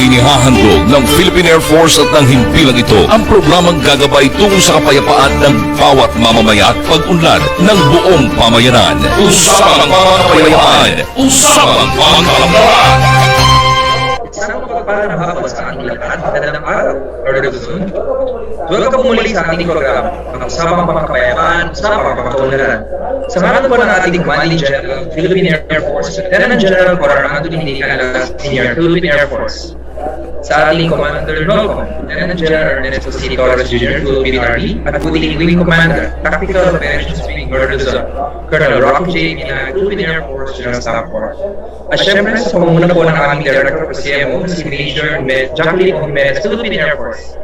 Inihahandog ng Philippine Air Force at ng himpilang ito ang programang gagabay tungo sa kapayapaan ng bawat mamamaya at pag-unlad ng buong pamayanan. Usapang Pangkapayapaan! Usapang Pangkalamdaman! Isang mapagpalang hapon sa ating lahat, magandang araw, Lord Luzon. Welcome muli sa ating program, ang Usapang Pangkapayapaan, Usapang Pangkaunlaran. Samahan po ng ating Commanding General, Philippine Air Force, Lieutenant General Coronado Dinicalas, Senior Philippine Air Force. Sa ating Commander NOLCOM, Lieutenant General Ernesto C. Torres Jr., Philippine Army, at Puting Wing Commander, Tactical Operations Wing, Lord Luzon, Colonel Rocky J. Mina, Philippine Air Force General Staff Corps. At syempre, sa pamumuno po ng aming Director of CMO, si Major Jacqueline Jimenez, Philippine Air Force.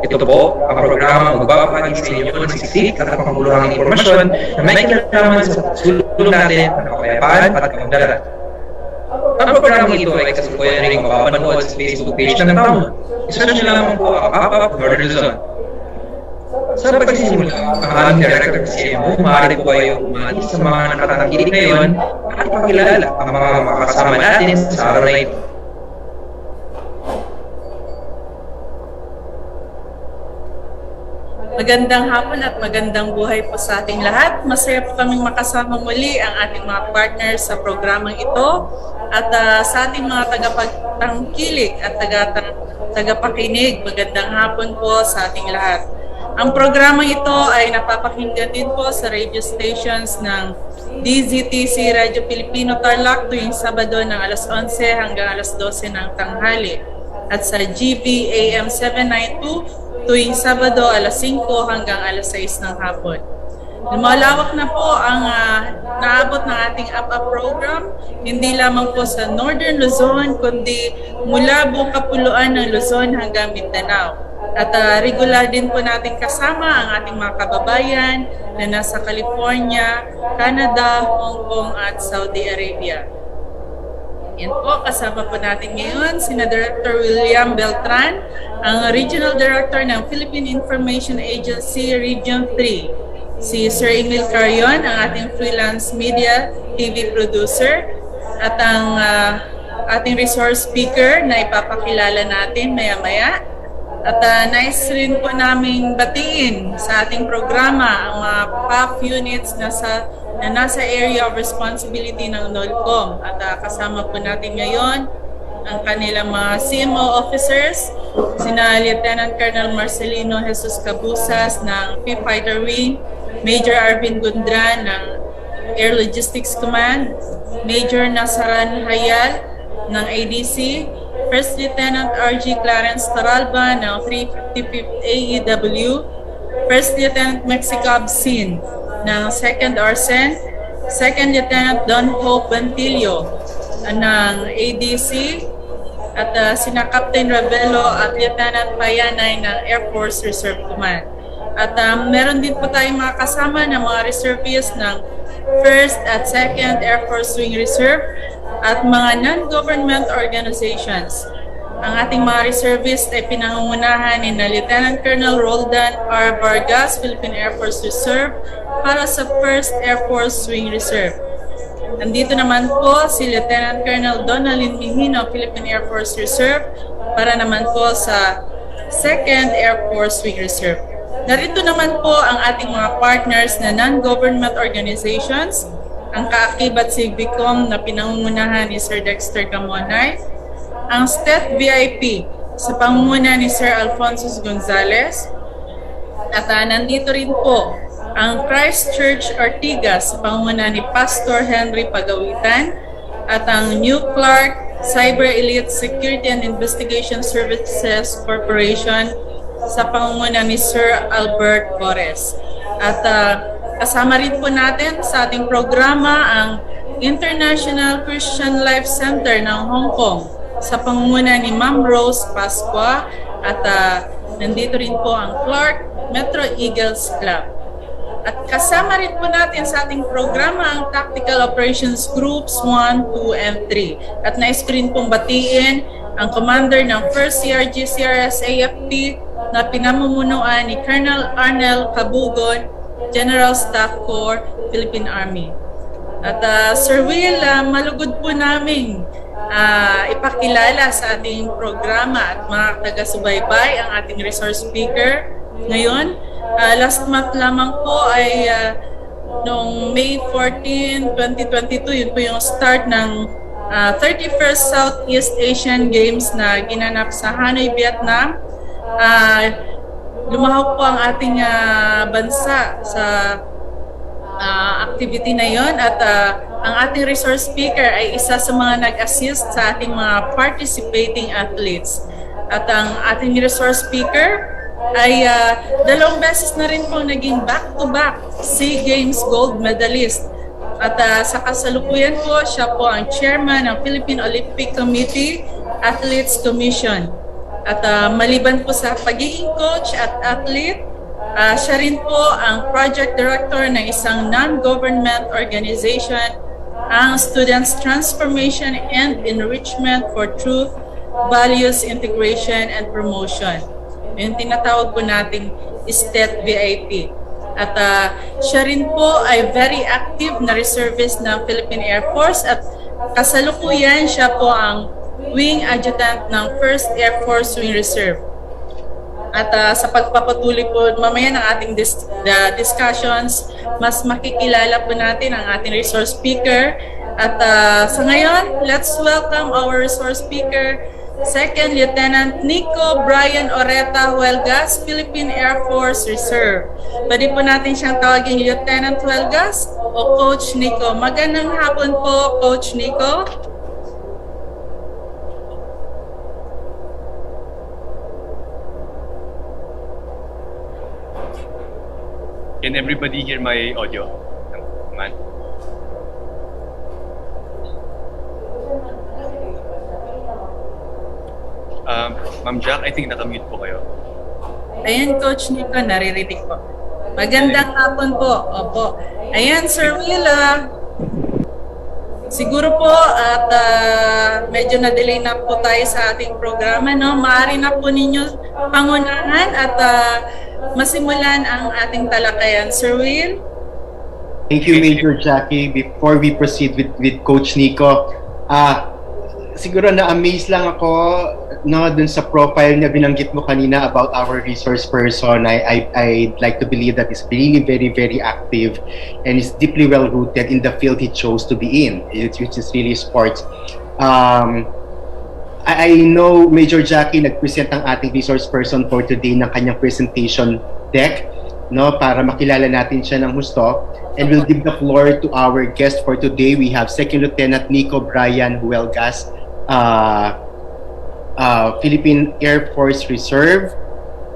Ito po ang programa magbabahagi sa inyo ng siksik at panguluhang impormasyon na may kinalaman sa sulong natin ng kapayapaan at kaunlaran. Ang programang ito ay kasalukuyan ring mapapanood sa Facebook page ng Tama. I-search nyo lamang po ang APAP Lord Luzon. Sa pagsisimula, ang aming Director of CMO, maaari po kayo umati sa mga nakatangkilik ngayon at ipakilala ang mga makakasama natin sa araw na ito. Magandang hapon at magandang buhay po sa ating lahat. Masaya po kaming makasama muli ang ating mga partners sa programang ito at sa ating mga tagapagtangkilik at tagapakinig. Magandang hapon po sa ating lahat. Ang programang ito ay napapakinggan din po sa radio stations ng DZTC Radio Filipino Tarlac tuwing Sabado ng alas 11 hanggang alas 12 ng tanghali at sa GB AM 792 tuwing Sabado alas 5 hanggang alas 6 ng hapon. Lumalawak na po ang naabot ng ating APA program, hindi lamang po sa Northern Luzon, kundi mula buong kapuluan ng Luzon hanggang Mindanao. At regular din po natin kasama ang ating mga kababayan na nasa California, Canada, Hong Kong at Saudi Arabia. Yan po, kasama po natin ngayon sina Director William Beltran, ang Regional Director ng Philippine Information Agency Region 3. Si Sir Emil Carion, ang ating freelance media TV producer, at ang ating resource speaker na ipapakilala natin maya-maya. At nais rin po naming batiin sa ating programa ang mga PAF units na nasa area of responsibility ng NOLCOM. At kasama po natin ngayon ang kanilang mga CMO officers, sina Lieutenant Colonel Marcelino Jesus Cabusas ng 5th Fighter Wing, Major Arvin Gundran ng Air Logistics Command, Major Nasaran Hayal ng ADC, First Lieutenant RG Clarence Taralba ng 355th AEW, First Lieutenant Mexicab Sin ng 2nd ARCEN, Second Lieutenant Don Hope Bantillo ng ADC, at sina Captain Ravelo at Lieutenant Payanay ng Air Force Reserve Command. At meron din po tayong mga kasama ng mga reservists ng 1st at 2nd Air Force Wing Reserve at mga non-government organizations. Ang ating mga reservists ay pinangungunahan ni Lieutenant Colonel Roldan R. Vargas, Philippine Air Force Reserve, para sa 1st Air Force Wing Reserve. Nandito naman po si Lieutenant Colonel Donalyn Mihino, Philippine Air Force Reserve, para naman po sa 2nd Air Force Wing Reserve. Narito naman po ang ating mga partners na non-government organizations, ang Kaakibat Civicom na pinangungunahan ni Sir Dexter Gamonay, ang STET VIP sa pangunguna ni Sir Alfonso Gonzales, at nandito rin po ang Christ Church Ortigas sa pangunguna ni Pastor Henry Pagawitan, at ang New Clark Cyber Elite Security and Investigation Services Corporation sa pangunguna ni Sir Albert Torres. At kasama rin po natin sa ating programa ang International Christian Life Center ng Hong Kong sa pangunguna ni Ma'am Rose Pasqua, at nandito rin po ang Clark Metro Eagles Club. At kasama rin po natin sa ating programa ang Tactical Operations Groups 1, 2, and 3. At nais ko rin pong batiin ang commander ng 1st CRG CRS AFP na pinamumunuan ni Colonel Arnel Cabugon, General Staff Corps, Philippine Army. At Sir Will, malugod po namin ipakilala sa ating programa at mga taga-subaybay ang ating resource speaker ngayon. Last month lamang po ay noong May 14, 2022, yun po yung start ng 31st Southeast Asian Games na ginanap sa Hanoi, Vietnam. Lumahok po ang ating bansa sa activity na yon at ang ating resource speaker ay isa sa mga nag-assist sa ating mga participating athletes. At ang ating resource speaker ay 2 beses na rin po naging back-to-back SEA Games gold medalist. At sa kasalukuyan po, siya po ang chairman ng Philippine Olympic Committee Athletes Commission. At maliban po sa pagiging coach at athlete, siya rin po ang project director ng isang non-government organization, ang Students Transformation and Enrichment for Truth, Values, Integration, and Promotion. Yung tinatawag po nating STET VIP. At siya rin po ay very active na reservist ng Philippine Air Force at kasalukuyan siya po ang Wing Adjutant ng 1st Air Force Wing Reserve. At sa pagpapatuloy po mamaya ng ating discussions, mas makikilala po natin ang ating resource speaker. At sa ngayon, let's welcome our resource speaker, Second Lieutenant Nico Brian Oreta Huelgas, Philippine Air Force Reserve. Pwede po natin siyang tawagin Lieutenant Huelgas o Coach Nico. Magandang hapon po, Coach Nico. Can everybody hear my audio? Man. Ma'am Jack, I think nakamute po kayo. Ayan, Coach Nico, naririnig po. Magandang hapon po. Opo. Ayan, Sir Will, siguro po at medyo na-delay na po tayo sa ating programa, no? Maaari na po ninyo pangunahan at masimulan ang ating talakayan. Sir Will? Thank you, Major Jackie. Before we proceed with Coach Nico, siguro na-amaze lang ako dun sa profile na binanggit mo kanina about our resource person. I'd like to believe that he's really very, very active and is deeply well-rooted in the field he chose to be in, which is really sports. I know Major Jackie nag-present ang ating resource person for today ng kanyang presentation deck, no, para makilala natin siya ng husto. And we'll give the floor to our guest for today. We have Second Lieutenant Nico Brian Huelgas, Philippine Air Force Reserve,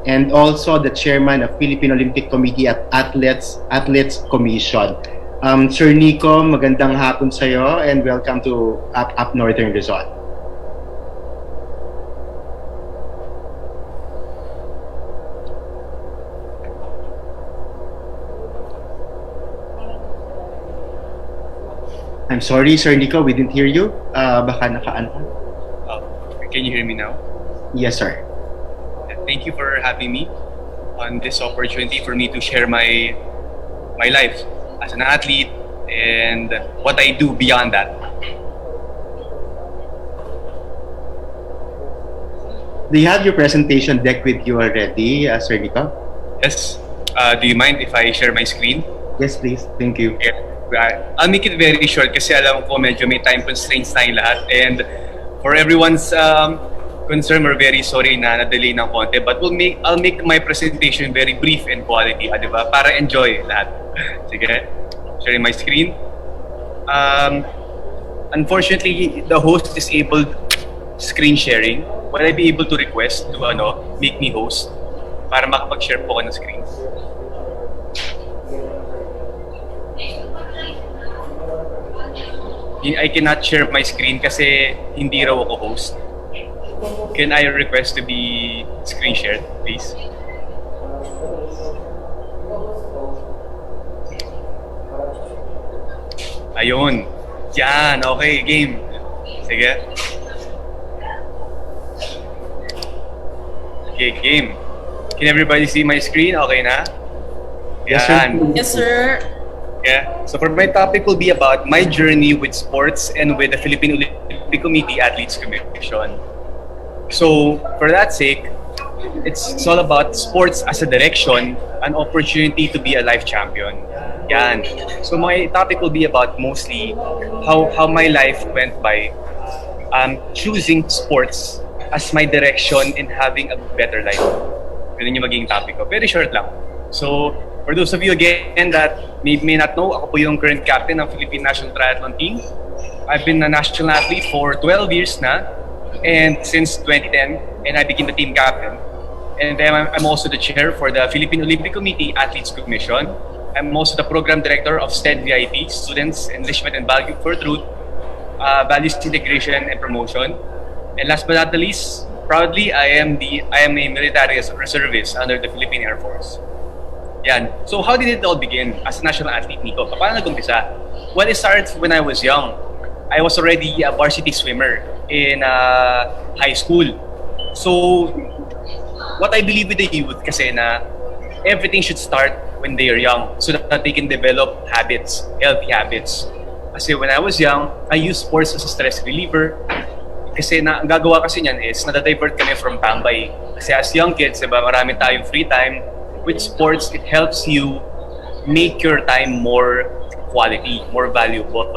and also the chairman of Philippine Olympic Committee at Athletes Commission. Sir Nico, magandang hapon sa iyo and welcome to Up Northern Luzon. I'm sorry, Sir Nico, we didn't hear you. Baka naka-ano. Can you hear me now? Yes, sir. Thank you for having me on this opportunity for me to share my life as an athlete and what I do beyond that. Do you have your presentation deck with you already, Sir Nico? Yes. Do you mind if I share my screen? Yes, please. Thank you. Okay. I'll make it very short kasi alam ko medyo may time constraints tayong lahat, and for everyone's concern, we're very sorry na na-delay ng konti, but I'll make my presentation very brief and quality, di ba? Para enjoy lahat. Sige. Sharing my screen. Unfortunately, the host is able screen sharing. Will I be able to request to make me host para makapag-share po ko ng screen? I cannot share my screen kasi hindi raw ako host. Can I request to be screen shared, please? Ayun. Yan. Okay, game. Sige. Okay, game. Can everybody see my screen? Okay na? Yes, sir. Yes, sir. Yeah. So for my topic will be about my journey with sports and with the Philippine Olympic Committee Athletes Commission. So for that sake, it's all about sports as a direction, an opportunity to be a life champion. Yan. So my topic will be about mostly how my life went by choosing sports as my direction in having a better life. Ganun yung magiging topic ko. Very short lang. So, for those of you again that may not know, ako po yung current captain ng Philippine National Triathlon Team. I've been a national athlete for 12 years na, and since 2010, and I became the team captain. And then I'm also the chair for the Philippine Olympic Committee Athletes Commission. I'm also the program director of STED VIP, Students Enlistment and Value for Truth, Values Integration and Promotion. And last but not the least, proudly, I am a military reservist under the Philippine Air Force. Yan. So how did it all begin as a national athlete, Nico? Paano nag-umpisa? Well, it started when I was young. I was already a varsity swimmer in high school. So what I believe with the youth kasi na everything should start when they are young so that they can develop habits, healthy habits. Kasi when I was young, I used sports as a stress reliever. Kasi ang gagawa kasi niyan is nadadivert kami from tambay. Kasi as young kids, diba, marami tayong free time. With sports, it helps you make your time more quality, more valuable.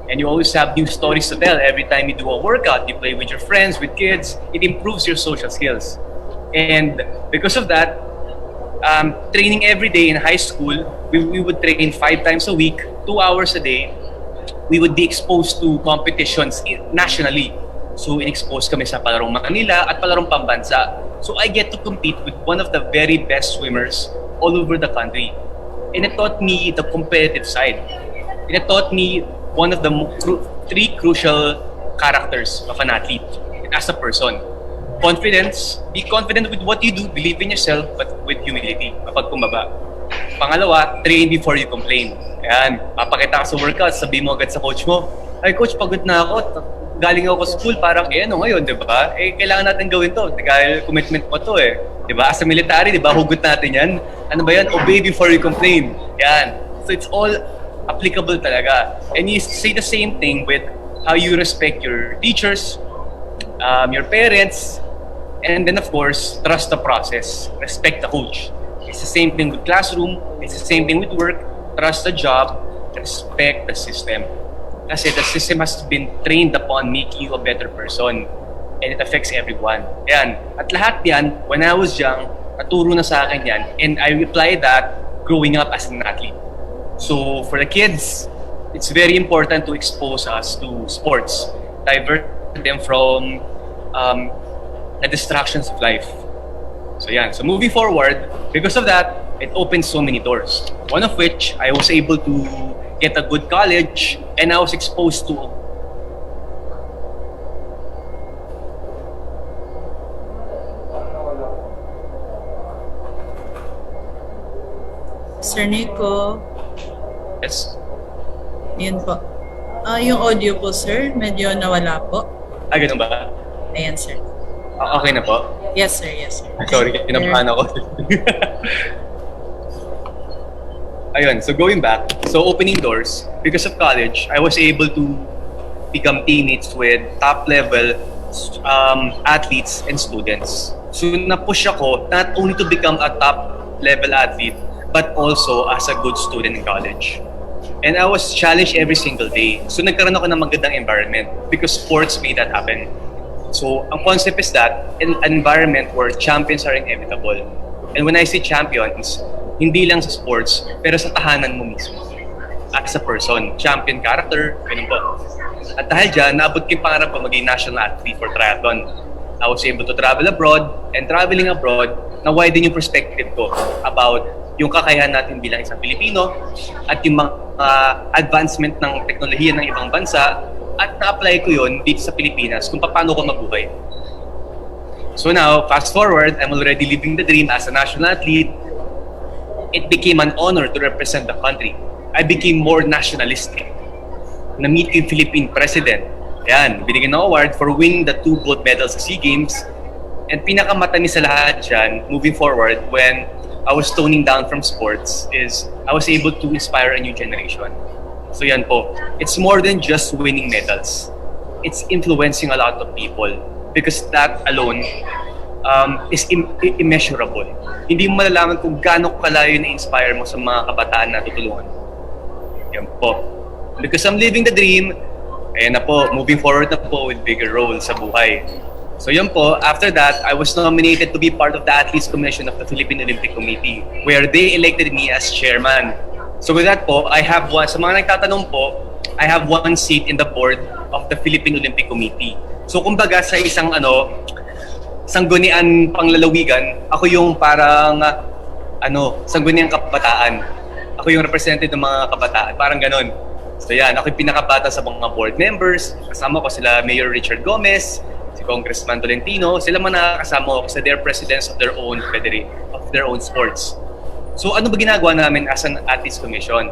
And you always have new stories to tell. Every time you do a workout, you play with your friends, with kids, it improves your social skills. And because of that, training every day in high school, we would train 5 times a week, 2 hours a day. We would be exposed to competitions nationally. So, in-expose kami sa palarong Manila at palarong pambansa. So, I get to compete with one of the very best swimmers all over the country. And it taught me the competitive side. And it taught me one of the 3 crucial characters of an athlete as a person. Confidence, be confident with what you do, believe in yourself, but with humility, kapag kumbaba. Pangalawa, train before you complain. Ayan, papakita ka sa workout, sabihin mo agad sa coach mo, ay coach, pagod na ako, galing ako sa school, parang, ano ngayon, di ba? Kailangan natin gawin to, dahil commitment mo to Di ba? As a military, di ba, hugot natin yan. Ano ba yan? Obey before you complain. Yan. So it's all applicable talaga. And you say the same thing with how you respect your teachers, your parents, and then of course, trust the process. Respect the coach. It's the same thing with classroom. It's the same thing with work. Trust the job. Respect the system. Kasi the system has been trained upon making you a better person. And it affects everyone. Yan. At lahat yan, when I was young, naturo na sa akin yan. And I applied that growing up as an athlete. So for the kids, it's very important to expose us to sports. Divert them from the distractions of life. So yan. So moving forward, because of that, it opened so many doors. One of which, I was able to get a good college, and I was exposed to Sir Nico, yes. yun po. Yung audio po, sir, medyo nawala po. Ganun ba? Ayan, sir. Okay na po? Yes, sir. Yes, sir. Sorry, kinabahan ako. Ayun, so going back, so opening doors, because of college, I was able to become teammates with top-level athletes and students. So na-push ako not only to become a top-level athlete, but also as a good student in college. And I was challenged every single day. So nagkaroon ako ng magandang environment because sports made that happen. So ang concept is that an environment where champions are inevitable. And when I say champions, hindi lang sa sports, pero sa tahanan mo mismo. As a person, champion character, ganun po. At dahil dyan, naabot ko yung pangarap ko maging national athlete for triathlon. I was able to travel abroad, and traveling abroad, na-widen yung perspective ko about yung kakayahan natin bilang isang Pilipino at yung mga advancement ng teknolohiya ng ibang bansa at na-apply ko yun dito sa Pilipinas kung paano ko mabuhay. So now, fast forward, I'm already living the dream as a national athlete. It became an honor to represent the country. I became more nationalistic. Na-meet ko yung Philippine President. Yan, binigyan ng award for winning the 2 gold medals sa SEA Games. And pinakamatamis sa lahat dyan, moving forward, when I was toning down from sports is I was able to inspire a new generation. So yan po. It's more than just winning medals. It's influencing a lot of people because that alone is immeasurable. Hindi mo malalaman kung gaano kalayo na-inspire mo sa mga kabataan na tutulungan. Yan po. Because I'm living the dream, ayan na po, moving forward na po with bigger role sa buhay. So yun po, after that, I was nominated to be part of the Athletes Commission of the Philippine Olympic Committee where they elected me as chairman. So with that po, I have one, sa mga nagtatanong po, I have one seat in the board of the Philippine Olympic Committee. So kumbaga sa isang sanggunian panglalawigan, ako yung parang sangguniang kabataan. Ako yung representative ng mga kabataan, parang ganon. So yan, ako yung pinakabata sa mga board members. Kasama ko sila Mayor Richard Gomez, si Congressman Tolentino, sila man nakakasama ko kasi they're presidents of their own of their own sports. So ano ba ginagawa namin as an athletes commission?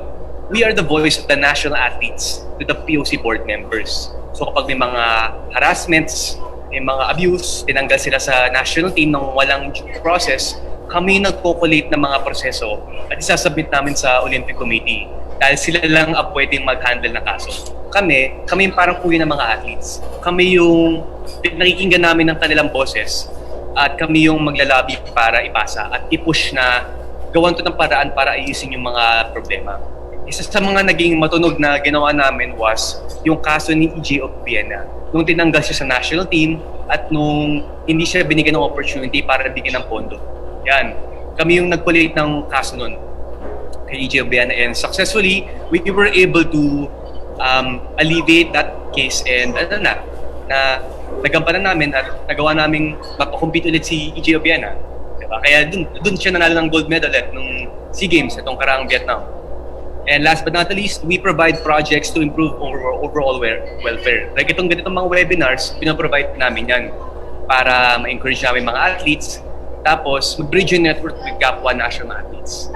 We are the voice of the national athletes to the POC board members. So kapag may mga harassments, may mga abuse, tinanggal sila sa national team ng walang due process, kami nagpo-collate ng mga proseso at isasubmit namin sa Olympic Committee dahil sila lang ang pwedeng mag-handle ng kaso. Kami parang kuya ng mga athletes. Kami yung nakikinggan namin ng kanilang boses at kami yung maglalabi para ipasa at i-push na gawan to ng paraan para ayusin yung mga problema. Isa sa mga naging matunog na ginawa namin was yung kaso ni EJ Obiena. Nung tinanggal siya sa national team at nung hindi siya binigyan ng opportunity para bigyan ng pondo. Yan. Kami yung nag-collate ng kaso nun kay EJ Obiena and successfully, we were able to alleviate that case and nagampanan namin at nagawa namin mapakompete ulit si EJ Obiena. Diba? Kaya dun siya nanalo ng gold medal at nung SEA Games itong karaang Vietnam. And last but not least, we provide projects to improve overall welfare. Like itong ganitong mga webinars, pinaprovide namin yan para ma-encourage namin mga athletes. Tapos, mag-bridge yung network with GAP1 national athletes.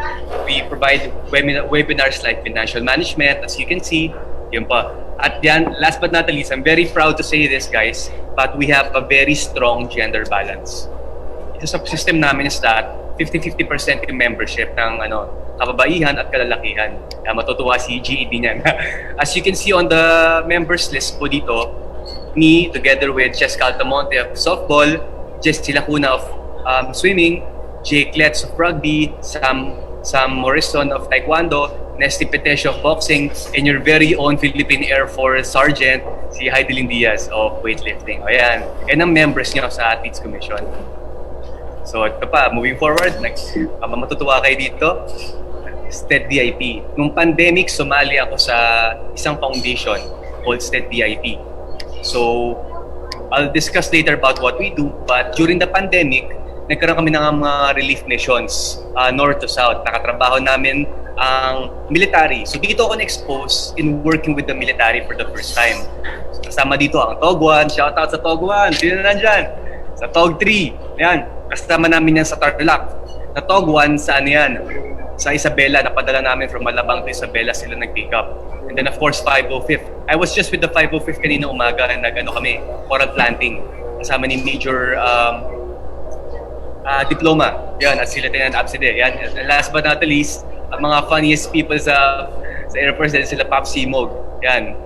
We provide webinars like financial management, as you can see. Yun pa. At yan, last but not least, I'm very proud to say this, guys, but we have a very strong gender balance. Isa sa system namin is that 50-50% yung membership ng kababaihan at kalalakihan. Kaya matutuwa si GED niyan. As you can see on the members list po dito, me together with Jessica Altamonte of softball, Jessie Lacuna of swimming, Jake Letts of rugby, Sam Morrison of taekwondo, Nesty Petesio of boxing, and your very own Philippine Air Force Sergeant, si Heidelin Diaz of weightlifting. O yan. Yan ang members niyo sa Athletes Commission. So ito pa, moving forward, matutuwa kayo dito. STED DIP. Nung pandemic, sumali ako sa isang foundation called STED DIP. So, I'll discuss later about what we do, but during the pandemic, nagkaroon kami ng mga relief missions, north to south. Nakatrabaho namin ang military. So dito ako na-expose in working with the military for the first time. So, kasama dito ang TOG 1, shoutout sa TOG 1, sino na nandyan? Sa TOG 3, yan. Kasama namin yan sa Tarlac. Sa TOG 1, sa sa Isabela, napadala namin from Malabang to Isabela, sila nag-pick up. And then of course, 505th. I was just with the 505th kanina umaga, kami, coral planting. Kasama ni Major Diploma. Yan, at si Lieutenant Abside. Yan. And last but not least, ang mga funniest people sa Air Force, sila Pop Simog. Yan.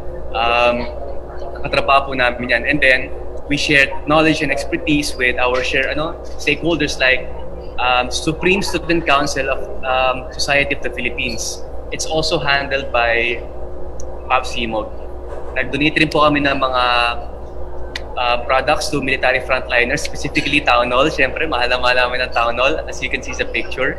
Katrabaho po namin yan. And then, we shared knowledge and expertise with our stakeholders like Supreme Student Council of Society of the Philippines. It's also handled by Pop Simog. Nag-donate rin po kami ng mga products to military frontliners, specifically Town Hall. Siyempre, mahal namin ang Town Hall, as you can see sa picture.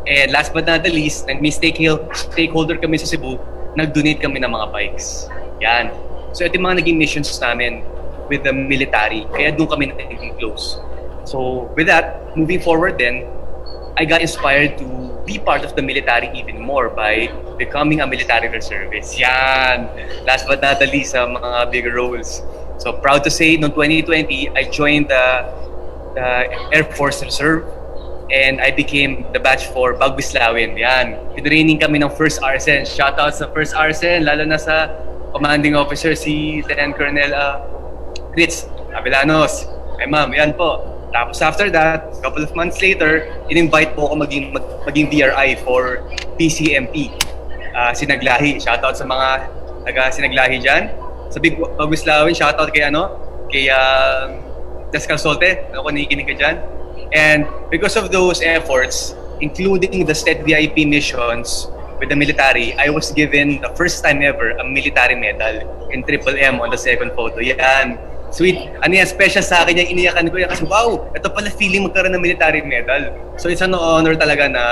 And last but not the least, may stakeholder kami sa Cebu, nag-donate kami ng mga bikes. Yan. So ito yung mga naging missions namin with the military. Kaya doon kami naging close. So with that, moving forward then, I got inspired to be part of the military even more by becoming a military reservist. Yan! Last but not the least, mga bigger roles. So proud to say, noong 2020, I joined the Air Force Reserve and I became the batch for Bagbislawin. Yan. Tinraining kami ng First Arsen. Shoutout sa First Arsen, lalo na sa commanding officer si Lieutenant Colonel Ritz Abellanos. Ay ma'am, yan po. Tapos after that, a couple of months later, in-invite po ako maging DRI for PCMP. Sinaglahi. Shoutout sa mga taga-Sinaglahi dyan. Sa Big Baguslawin, shoutout kay Des Calzote. Ako nakikinig ka dyan. And because of those efforts, including the STED VIP missions with the military, I was given the first time ever a military medal in Triple M on the second photo. Yan. Sweet. Ano yan, special sa akin yung iniyakan ko yan kasi wow, ito pala feeling magkaroon ng military medal. So it's an honor talaga na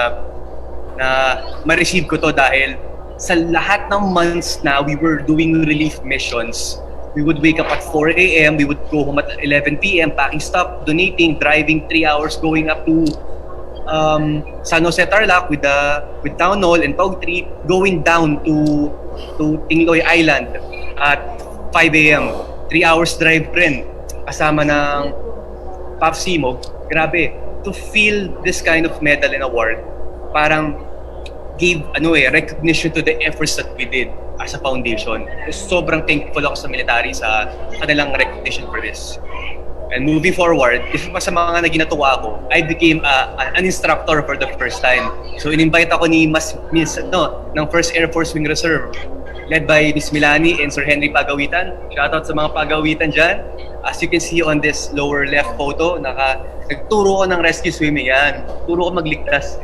ma-receive ko to dahil sa lahat ng months na we were doing relief missions, we would wake up at 4 a.m., we would go home at 11 p.m., packing stuff, donating, driving 3 hours, going up to San Jose Tarlac with Town Hall and Pog Tree, going down to Tingloy Island at 5 a.m. 3 hours drive rin, kasama ng Pop Simog. Grabe, to feel this kind of medal and award, parang gave recognition to the efforts that we did as a foundation. Sobrang thankful ako sa military sa kanilang recognition for this. And moving forward, isa pa sa mga naginatuwa ko, I became an instructor for the first time. So in-invite ako ng 1st Air Force Wing Reserve, led by Miss Milani and Sir Henry Pagawitan. Shoutout sa mga Pagawitan dyan. As you can see on this lower left photo, nagturo ko ng rescue swimming yan. Turo ko magligtas.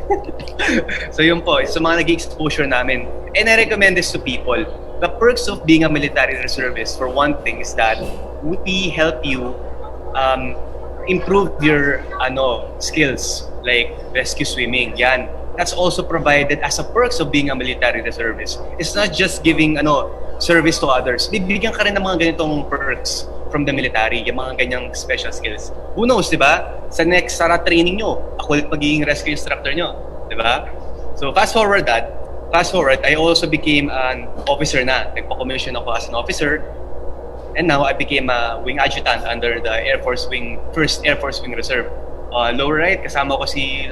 So yun po, sa mga nag-exposure namin. And I recommend this to people. The perks of being a military reservist, for one thing, is that we help you improve your skills, like rescue swimming. Yan. That's also provided as a perks of being a military reservist. It's not just giving service to others. Bibigyan ka rin ng mga ganitong perks from the military, yung mga ganyang special skills. Who knows, di ba? Sa next SARA training nyo, ako ulit magiging rescue instructor nyo. Di ba? So fast forward, I also became an officer na. Nagpa-commission ako as an officer. And now I became a wing adjutant under the 1st Air Force Wing Reserve. Lower right, kasama ko si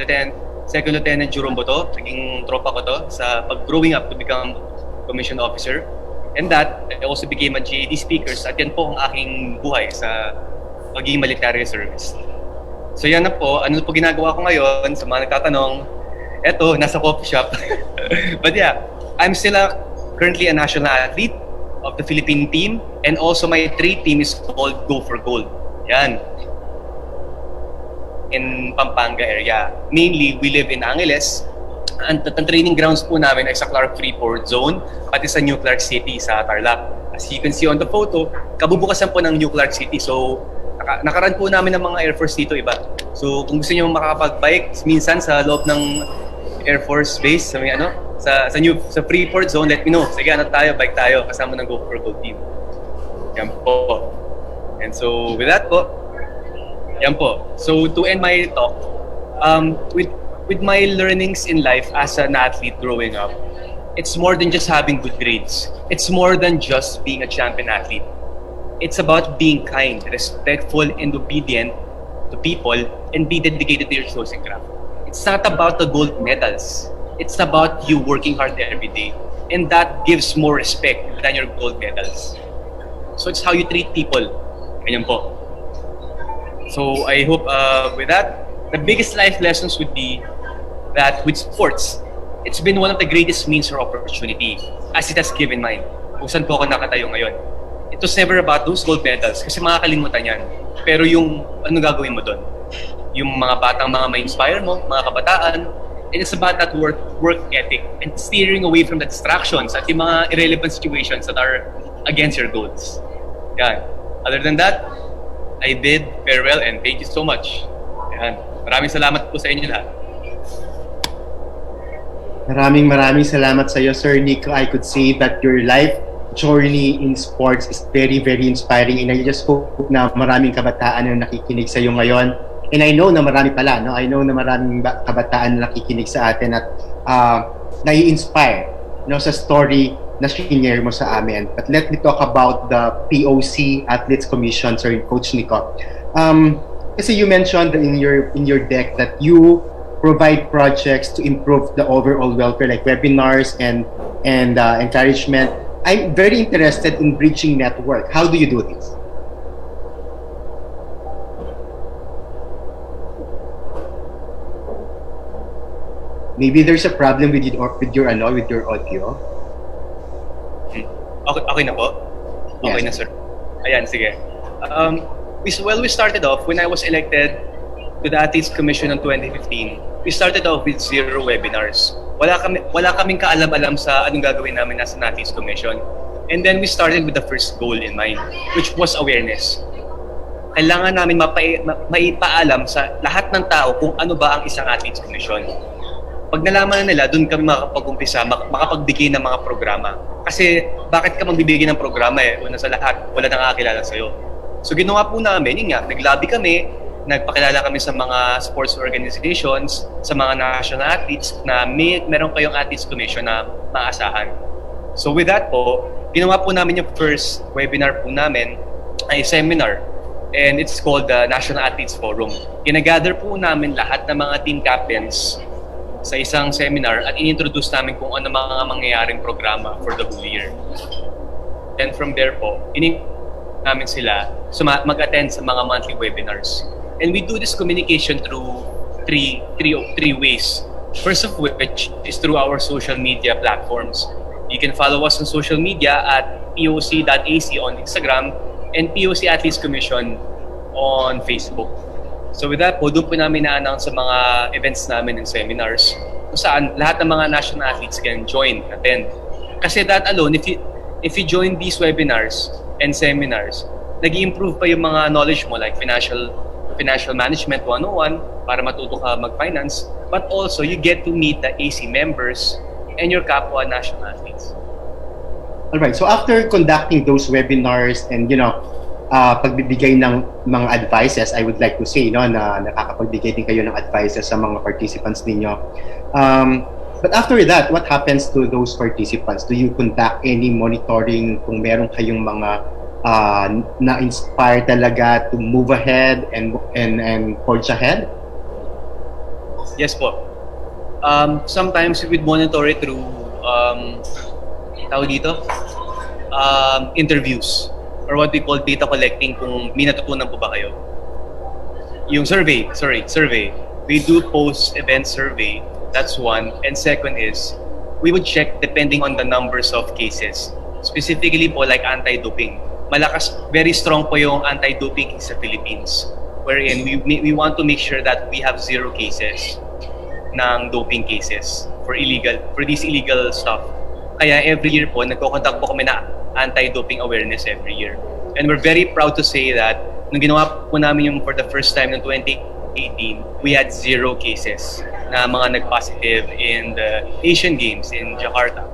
Second Lieutenant Jerome Boto, naging tropa ko to sa pag-growing up to become commissioned officer. And that, I also became a GAD speaker. At yan po ang aking buhay sa pagiging military reservist. So yan na po, ano po ginagawa ko ngayon sa mga nagtatanong, eto, nasa coffee shop. But yeah, I'm still currently a national athlete of the Philippine team, and also my trade team is called Go for Gold. Yan. In Pampanga area. Mainly, we live in Angeles. And ang training grounds po namin ay sa Clark Freeport Zone, pati sa New Clark City sa Tarlac. As you can see on the photo, kabubukasan po ng New Clark City. So, nakarun po namin ng mga Air Force dito iba. So, kung gusto niyo makakapag-bike, minsan sa loob ng Air Force Base, sa Freeport Zone, let me know. Sige, bike tayo, kasama ng Go for Gold team. Yan po. And so, with that po, yan po. So to end my talk, with my learnings in life as an athlete growing up, it's more than just having good grades. It's more than just being a champion athlete. It's about being kind, respectful, and obedient to people, and be dedicated to your chosen craft. It's not about the gold medals. It's about you working hard every day, and that gives more respect than your gold medals. So it's how you treat people. Ganyan po. So I hope with that, the biggest life lessons would be that with sports, it's been one of the greatest means or opportunity as it has given mine. Kung saan po ako nakatayo ngayon. It was never about those gold medals kasi makakalimutan yan. Pero yung ano gagawin mo doon? Yung mga batang mga ma-inspire mo, mga kabataan, and it's about that work ethic and steering away from the distractions at yung mga irrelevant situations that are against your goals. Yan. Other than that, I bid farewell and thank you so much. Yan. Maraming salamat po sa inyo lahat. Maraming salamat sa iyo, Sir Nico. I could say that your life journey in sports is very, very inspiring, and I just hope na maraming kabataan na nakikinig sa iyo ngayon. And I know na marami pala, no? I know na maraming kabataan na nakikinig sa atin at nai-inspire, no, sa story na share mo sa amin. But let me talk about the POC Athletes Commission, Sir Coach Nico. Kasi you mentioned in your deck that you provide projects to improve the overall welfare, like webinars and encouragement. I'm very interested in Bridging Network. How do you do this? Maybe there's a problem with your audio. Okay na po? Okay Yes. na, sir. Ayan, sige. We started off, when I was elected to the Athletes Commission in 2015, we started off with 0 webinars. Wala kaming kaalam-alam sa anong gagawin namin nasa Athletes Commission. And then we started with the first goal in mind, which was awareness. Kailangan namin maipaalam sa lahat ng tao kung ano ba ang isang Athletes Commission. Pag nalaman na nila, doon kami makapag-umpisa, makapagbigay ng mga programa. Kasi bakit ka magbibigay ng programa Una sa lahat, wala nang kakilala sa'yo. So ginawa po namin, yun nga, nag-lobby kami, nagpakilala kami sa mga sports organizations, sa mga national athletes na meron kayong Athletes Commission na maasahan. So with that po, ginawa po namin yung first webinar po namin ay seminar. And it's called the National Athletes Forum. Ginagather po namin lahat ng mga team captains sa isang seminar at inintroduce namin kung ano mga mangyayaring programa for the whole year. Then from there po, namin sila mag-attend sa mga monthly webinars. And we do this communication through three ways. First of which is through our social media platforms. You can follow us on social media at poc.ac on Instagram and POC Athletes Commission on Facebook. So with that po, doon po namin na-announce sa mga events namin and seminars kung saan lahat ng mga national athletes can join, attend. Kasi that alone, if you join these webinars and seminars, nag-i-improve pa yung mga knowledge mo like financial management 101 para matuto ka mag-finance, but also you get to meet the AC members and your kapwa national athletes. All right. So after conducting those webinars and pagbibigay ng mga advices, I would like to say na nakakapagbigay din kayo ng advices sa mga participants ninyo. But after that, what happens to those participants? Do you conduct any monitoring kung meron kayong mga na-inspire talaga to move ahead and forge ahead? Yes po. Sometimes we would monitor it through interviews or what we call data collecting kung may natutunan po ba kayo. Yung survey. We do post-event survey. That's one. And second is, we would check depending on the numbers of cases. Specifically po like anti-doping. Very strong po yung anti-doping sa Philippines. Wherein we want to make sure that we have 0 cases ng doping cases for this illegal stuff. Kaya every year po, nagko-conduct po kami na anti-doping awareness every year. And we're very proud to say that nung ginawa po namin yung for the first time in 2018, we had 0 cases na mga nag-positive in the Asian Games in Jakarta.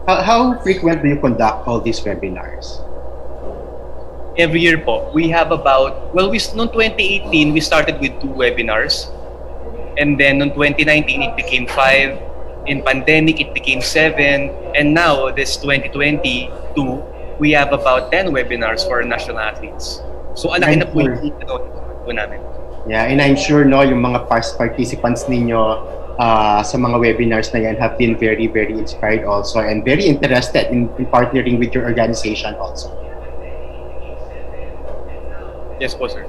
How frequent do you conduct all these webinars? Every year po, we have noong 2018, we started with 2 webinars. And then noong 2019, it became 5. In pandemic, it became 7. And now, this 2022, we have about 10 webinars for national athletes. So, alaki na po yung namin. Yeah, and I'm sure yung mga past participants ninyo sa mga webinars na yan have been very, very inspired also and very interested in partnering with your organization also. Yes po, sir.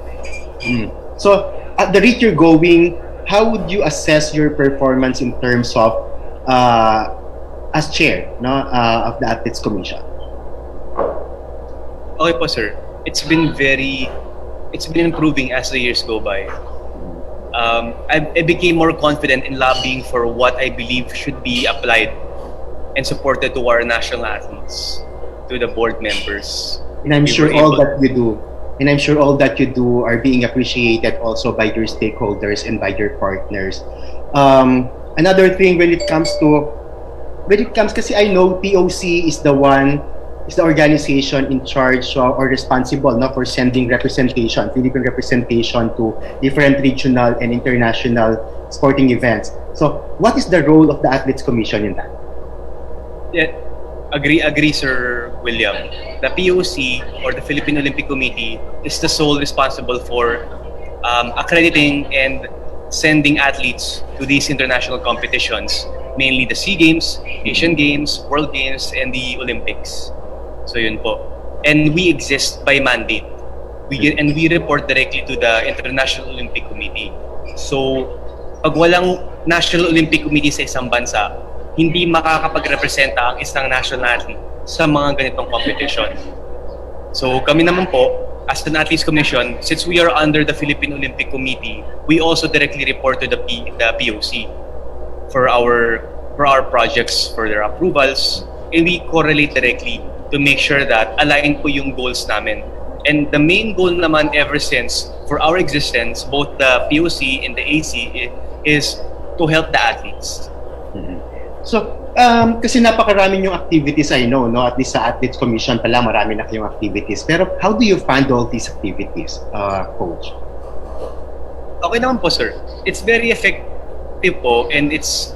So, at the rate you're going, how would you assess your performance in terms of as chair of the Athletes Commission? Okay po, sir. It's been improving as the years go by. I became more confident in lobbying for what I believe should be applied and supported to our national athletes, to the board members. And I'm sure all that you do are being appreciated also by your stakeholders and by your partners. Another thing when it comes kasi I know POC is the organization in charge or responsible for sending Philippine representation to different regional and international sporting events. So what is the role of the Athletes Commission in that? Yeah, agree, Sir William. The POC or the Philippine Olympic Committee is the sole responsible for accrediting and sending athletes to these international competitions, mainly the SEA Games, Asian Games, World Games, and the Olympics. So yun po. And we exist by mandate. We report directly to the International Olympic Committee. So pag walang National Olympic Committee sa isang bansa, hindi makakapag-representa ang isang national athlete sa mga ganitong competition. So kami naman po, as an Athletes Commission, since we are under the Philippine Olympic Committee, we also directly report to the POC for our projects, for their approvals, and we correlate directly to make sure that align po yung goals namin. And the main goal naman ever since for our existence, both the POC and the AC, is to help the athletes. So, kasi napakaraming yung activities, I know, no? At least sa Athletes Commission pala, marami na kayong activities. Pero how do you fund all these activities, Coach? Okay naman po, sir. It's very effective po, and it's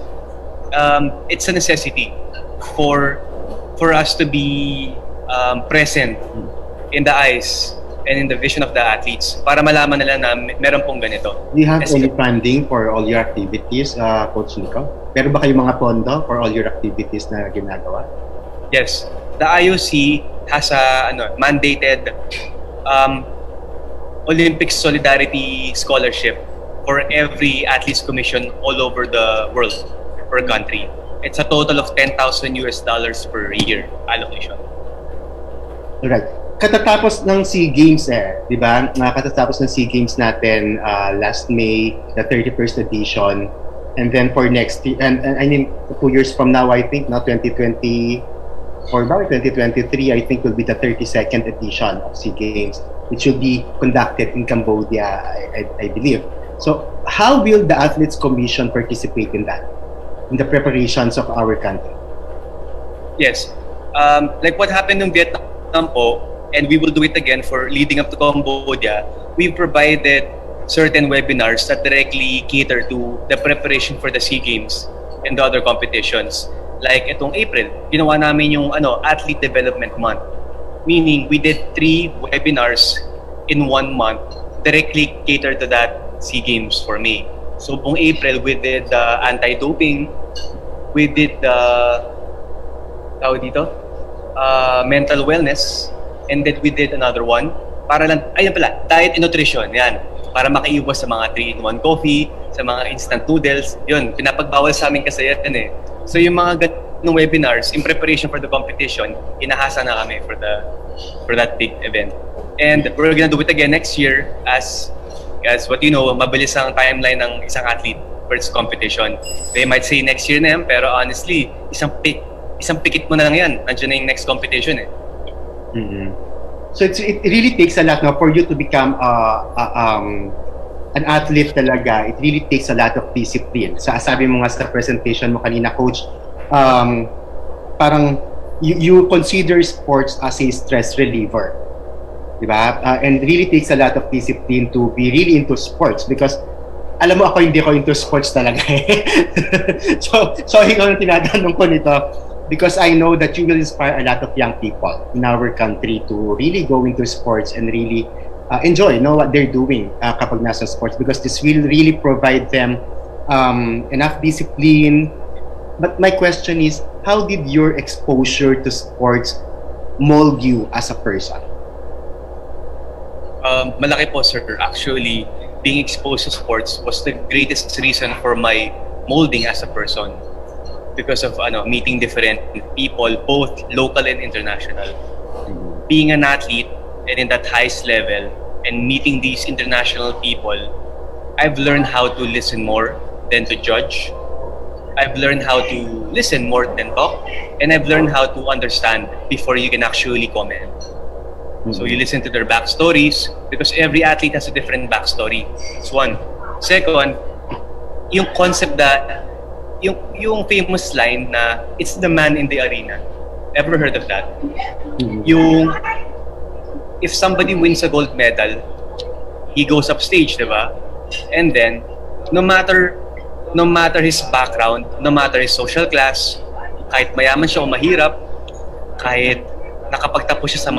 a necessity for us to be present in the eyes and in the vision of the athletes para malaman nila na meron pong ganito. Do you have any funding for all your activities, Coach Nico? Meron ba kayong mga pondo for all your activities na ginagawa? Yes. The IOC has a mandated Olympics Solidarity Scholarship for every Athletes Commission all over the world, per country. It's a total of $10,000 per year allocation. Alright. Katatapos ng SEA Games di ba? Katatapos ng SEA Games natin last May, the 31st edition. And then for next year, and I mean 2 years from now, I think, 2024 ba, 2023, I think will be the 32nd edition of SEA Games, which will be conducted in Cambodia, I believe. So how will the Athletes Commission participate in that, in the preparations of our country? Yes. Like what happened in Vietnam po, and we will do it again for leading up to Cambodia, we provided certain webinars that directly cater to the preparation for the SEA Games and the other competitions. Like itong April, ginawa namin yung Athlete Development Month. Meaning, we did 3 webinars in 1 month directly cater to that SEA Games for May. So buong April, we did the anti-doping, we did the mental wellness, and then we did another one para lang, ayun pala, diet and nutrition, yan. Para makaiwas sa mga 3-in-1 coffee, sa mga instant noodles, yun, pinapagbawal sa amin kasi yan So yung mga ganung webinars in preparation for the competition, inahasa na kami for that big event. And we're gonna do it again next year as what you know, mabilis ang timeline ng isang athlete for its competition. They might say next year na yan, pero honestly, isang pikit mo na lang yan, nandiyan na yung next competition Mm-hmm. So it really takes a lot for you to become an athlete talaga. It really takes a lot of discipline. Sabi mo nga sa presentation mo kanina, Coach, parang you consider sports as a stress reliever, diba? And it really takes a lot of discipline to be really into sports because alam mo ako hindi ko into sports talaga so ikaw ang tinatanong ko nito because I know that you will inspire a lot of young people in our country to really go into sports and really enjoy what they're doing kapag nasa sports because this will really provide them enough discipline. But my question is, how did your exposure to sports mold you as a person? Malaki po, sir. Actually, being exposed to sports was the greatest reason for my molding as a person because of meeting different people, both local and international. Being an athlete and in that highest level and meeting these international people, I've learned how to listen more than to judge. I've learned how to listen more than talk, and I've learned how to understand before you can actually comment. So you listen to their backstories because every athlete has a different backstory. That's one. Second, yung concept that yung famous line na it's the man in the arena. Ever heard of that? Yung if somebody wins a gold medal, he goes up stage, diba? And then no matter his background, no matter his social class, kahit mayaman siya o mahirap, kahit nakapagtapos siya sa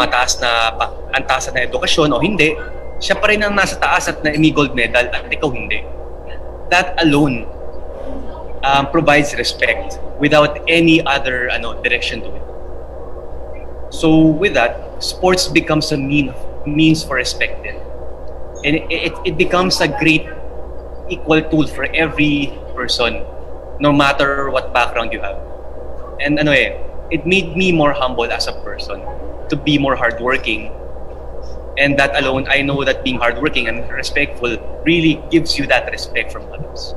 antasan na edukasyon o hindi, siya pa rin ang nasa taas at may gold medal at ikaw hindi. That alone provides respect without any other direction to it. So with that, sports becomes a means for respect then. And it becomes a great equal tool for every person, no matter what background you have. And it made me more humble as a person, to be more hardworking. And that alone, I know that being hardworking and respectful really gives you that respect from others.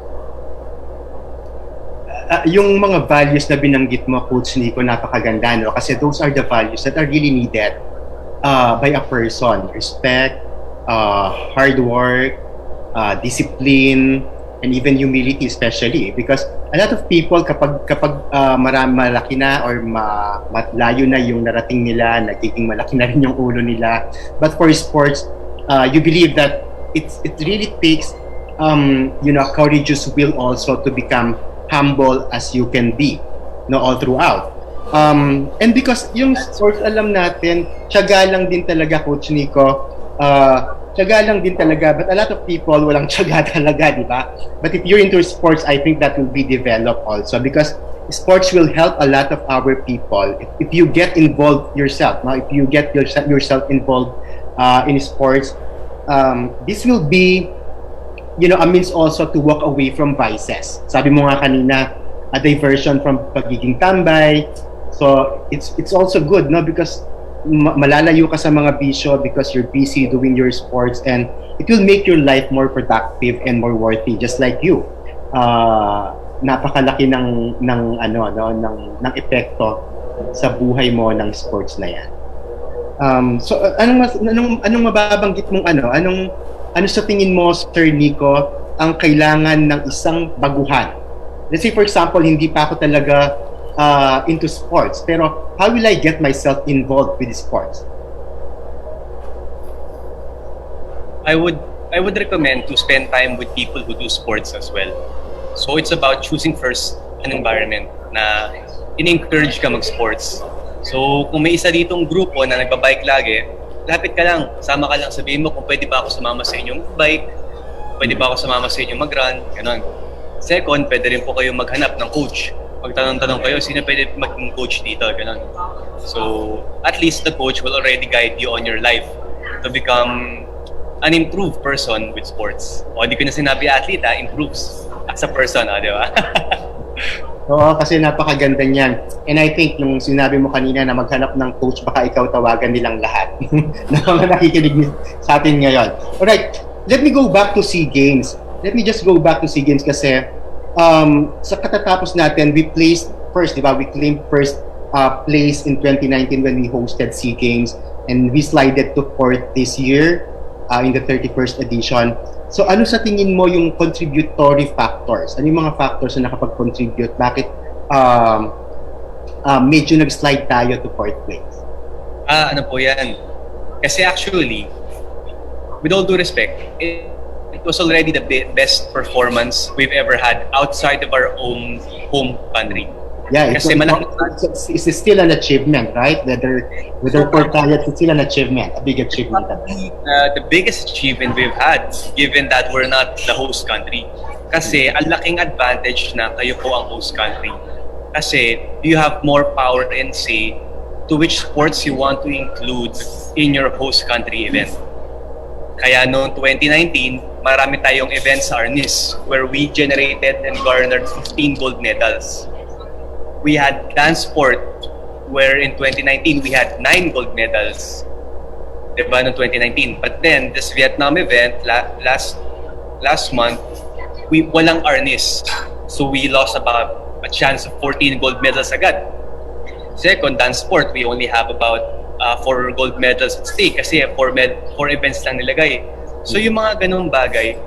Yung mga values na binanggit mo, Coach Nico, napakaganda, no? Kasi those are the values that are really needed by a person. Respect, hard work, discipline, and even humility especially. Because a lot of people, kapag malaki na or malayo na yung narating nila, nagiging malaki na rin yung ulo nila. But for sports, you believe that it really takes courageous will also to become humble as you can be, no, all throughout. And because yung sports, alam natin, tiyaga lang din talaga, Coach Nico. Tiyaga lang din talaga, but a lot of people walang tiyaga talaga, di ba? But if you're into sports, I think that will be developed also, because sports will help a lot of our people. If you get involved yourself, no? If you get yourself involved in sports, this will be a means also to walk away from vices. Sabi mo nga kanina, a diversion from pagiging tambay. So it's also good, no, because malalayo ka sa mga bisyo because you're busy doing your sports, and it will make your life more productive and more worthy, just like you. Napakalaki ng epekto sa buhay mo ng sports na yan. So anong mababanggit mong ano sa tingin mo, Sir Nico, ang kailangan ng isang baguhan? Let's say, for example, hindi pa ako talaga into sports, pero how will I get myself involved with sports? I would recommend to spend time with people who do sports as well. So it's about choosing first an environment na in-encourage ka mag-sports. So kung may isa ditong grupo na nagbabike lagi, lapit ka lang, sama ka lang, sabihin mo kung pwede ba ako sumama sa inyong bike, pwede ba ako sumama sa inyong mag-run, gano'n. Second, pwede rin po kayong maghanap ng coach. Magtanong-tanong kayo, sino pwede maging coach dito, gano'n. So, at least the coach will already guide you on your life to become an improved person with sports. O, di ko na sinabi athlete, improves as a person, di ba? Oo, kasi napakaganda niyan. And I think nung sinabi mo kanina na maghanap ng coach, baka ikaw tawagan nilang lahat na mga nakikinig sa atin ngayon. Alright, let me go back to SEA Games. Let me just go back to SEA Games kasi sa katatapos natin, we placed first, di ba? We claimed first place in 2019 when we hosted SEA Games, and we slided to 4th this year in the 31st edition. So ano sa tingin mo yung contributory factors? Ano yung mga factors na nakapag-contribute? Bakit medyo nag-slide tayo to 4th place? Ano po yan? Kasi actually, with all due respect, it was already the best performance we've ever had outside of our own home country. Yeah, Kasi it's still an achievement, right? Whether 4th tayo, it's still an achievement, a big achievement. The biggest achievement we've had, given that we're not the host country. Kasi ang laking advantage na kayo po ang host country. Kasi you have more power and say to which sports you want to include in your host country event. Kaya noong 2019, marami tayong events sa Arnis where we generated and garnered 15 gold medals. We had dance sport where in 2019 we had 9 gold medals. Diba, noong 2019. But then, this Vietnam event, last month, walang Arnis. So we lost about a chance of 14 gold medals agad. Second, dance sport, we only have about 4 gold medals at stake kasi 4 events lang nilagay. So yung mga ganung bagay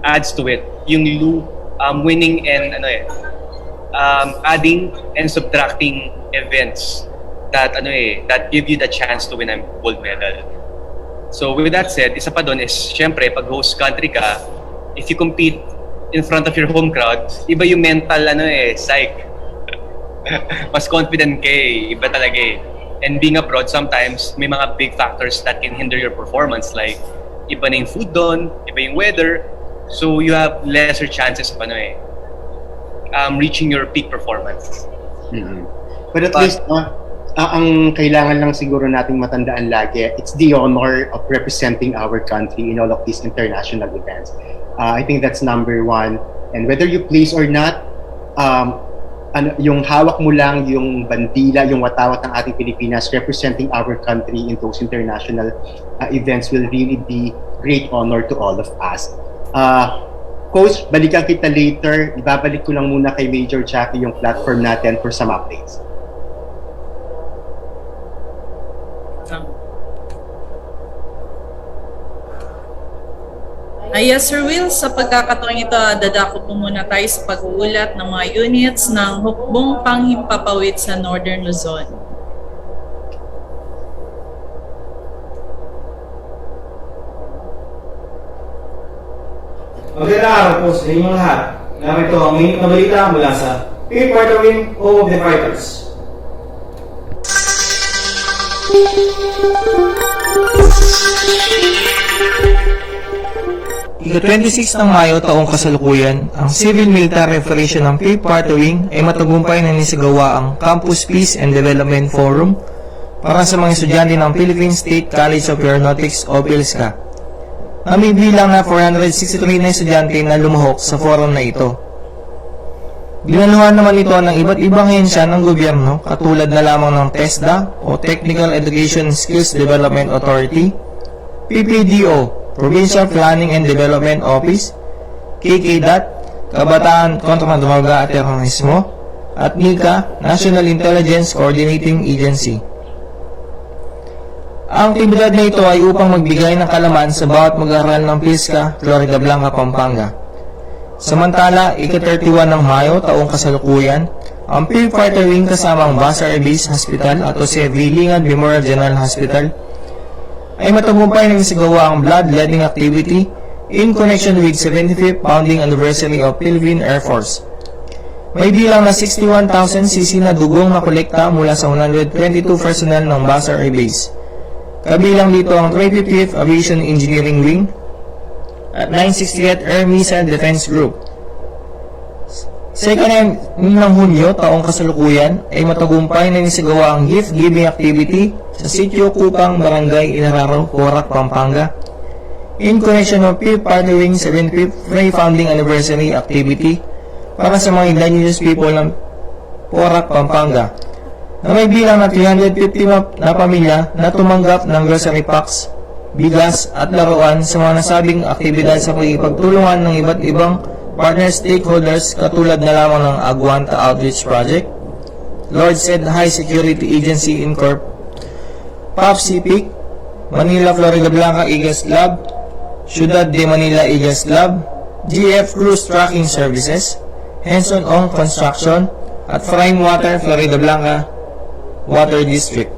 adds to it. Yung winning and adding and subtracting events that that give you the chance to win a gold medal. So with that said, isa pa doon is syempre pag host country ka, if you compete in front of your home crowd, iba yung mental psych. Mas confident ka iba talaga eh. And being abroad, sometimes may mga big factors that can hinder your performance, like iba na yung food doon, iba yung weather, so you have lesser chances of reaching your peak performance. Mm-hmm. But at least ang kailangan lang siguro nating matandaan lagi, it's the honor of representing our country in all of these international events. I think that's number one. And whether you please or not, yung hawak mo lang yung bandila, yung watawat ng ating Pilipinas representing our country in those international events will really be great honor to all of us. Coach, balikan kita later. Ibabalik ko lang muna kay Major Jackie yung platform natin for some updates. Yes, Sir Will. Sa pagkakataong ito, dadako po muna tayo sa pag-uulat ng mga units ng hukbong panghimpapawid sa Northern Luzon. Magandang araw po sa inyong lahat. Narito ang minute na balita mula sa Pay Fighter Wing, Home of the Fighters. Ika-26 ng Mayo taong kasalukuyan, ang Civil-Military Operation ng Pay Fighter Wing ay matagumpay na nisagawa ang Campus Peace and Development Forum para sa mga estudyante ng Philippine State College of Aeronautics o PhilSCA. May bilang na 463 na estudyante na lumuhok sa forum na ito. Ginaluhan naman ito ng iba't ibang ahensya ng gobyerno katulad na lamang ng TESDA o Technical Education Skills Development Authority, PPDO, Provincial Planning and Development Office, KKDAT, Kabataan kontra Droga at Terorismo, at NICA, National Intelligence Coordinating Agency. Ang aktibidad na ito ay upang magbigay ng kalaman sa bawat mag-aaral ng PhilSCA, Florida Blanca, Pampanga. Samantala, ika-31 ng Mayo taong kasalukuyan, ang Pay Fighter Wing kasama ang Basa Air Base Hospital at Jose Villingan Memorial General Hospital ay matagumpay na isagawa ang bloodletting activity in connection with 75th founding anniversary of Philippine Air Force. May bilang na 61,000 cc na dugong na kolekta mula sa 122 personnel ng Basa Air Base. Kabilang dito ang 350th Aviation Engineering Wing at 960th Air Missile Defense Group. Sa ika-9 ng Hunyo taong kasalukuyan ay matagumpay na nisagawa ang gift-giving activity sa Sitio Kupang, Barangay Inararo, Porac, Pampanga in connection of Pay Fighter Wing 75th Founding Anniversary activity para sa mga indigenous people ng Porac, Pampanga na may bilang na 350 na pamilya na tumanggap ng grocery packs, bigas at laruan sa mga nasabing aktibidad sa pagtulungan ng iba't ibang partner stakeholders katulad na lamang ng Aguanta Outreach Project, Lord Said High Security Agency Incorp, PAPCPIC, Manila Florida Blanca Eagles Club, Ciudad de Manila Eagles Club, GF Cruise Tracking Services, Henson Ong Construction, at Frame Water Florida Blanca Water District.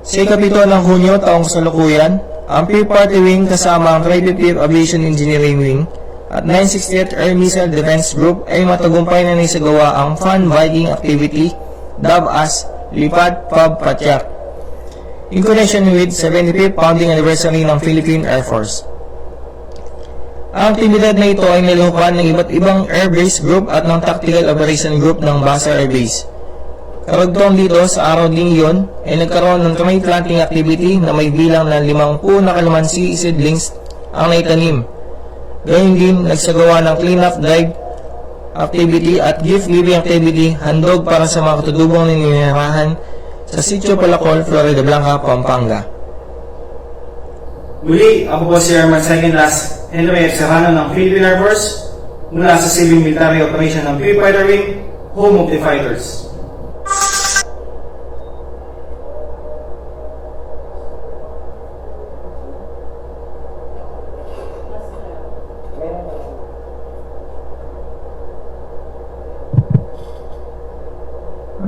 Sa ika-7 ng Hunyo taong kasalukuyan, ang Pay Fighter Wing kasama ang 350th Aviation Engineering Wing at 960th Air Missile Defense Group ay matagumpay na naisagawa ang Fun Viking activity dubbed as Lipad Pub Patyak in connection with 75th founding anniversary ng Philippine Air Force. Ang aktibidad na ito ay niluhukan ng iba't ibang Air Base Group at ng Tactical Operation Group ng Basa Air Base. Karagtong dito sa araw ding iyon ay nagkaroon ng tree planting activity na may bilang na 50 na kalamansi seedlings ang naitanim. Gayun din, nagsagawa ng clean-up drive activity at gift-giving activity handog para sa mga katutubong ninirahan sa Sitio Palacol, Florida Blanca, Pampanga. Muli, ako po si Airman Second Last Henry F. Serrano ng Philippine Air Force mula sa Civil Military Operation ng Pay Fighter Wing, Home of the Fighters.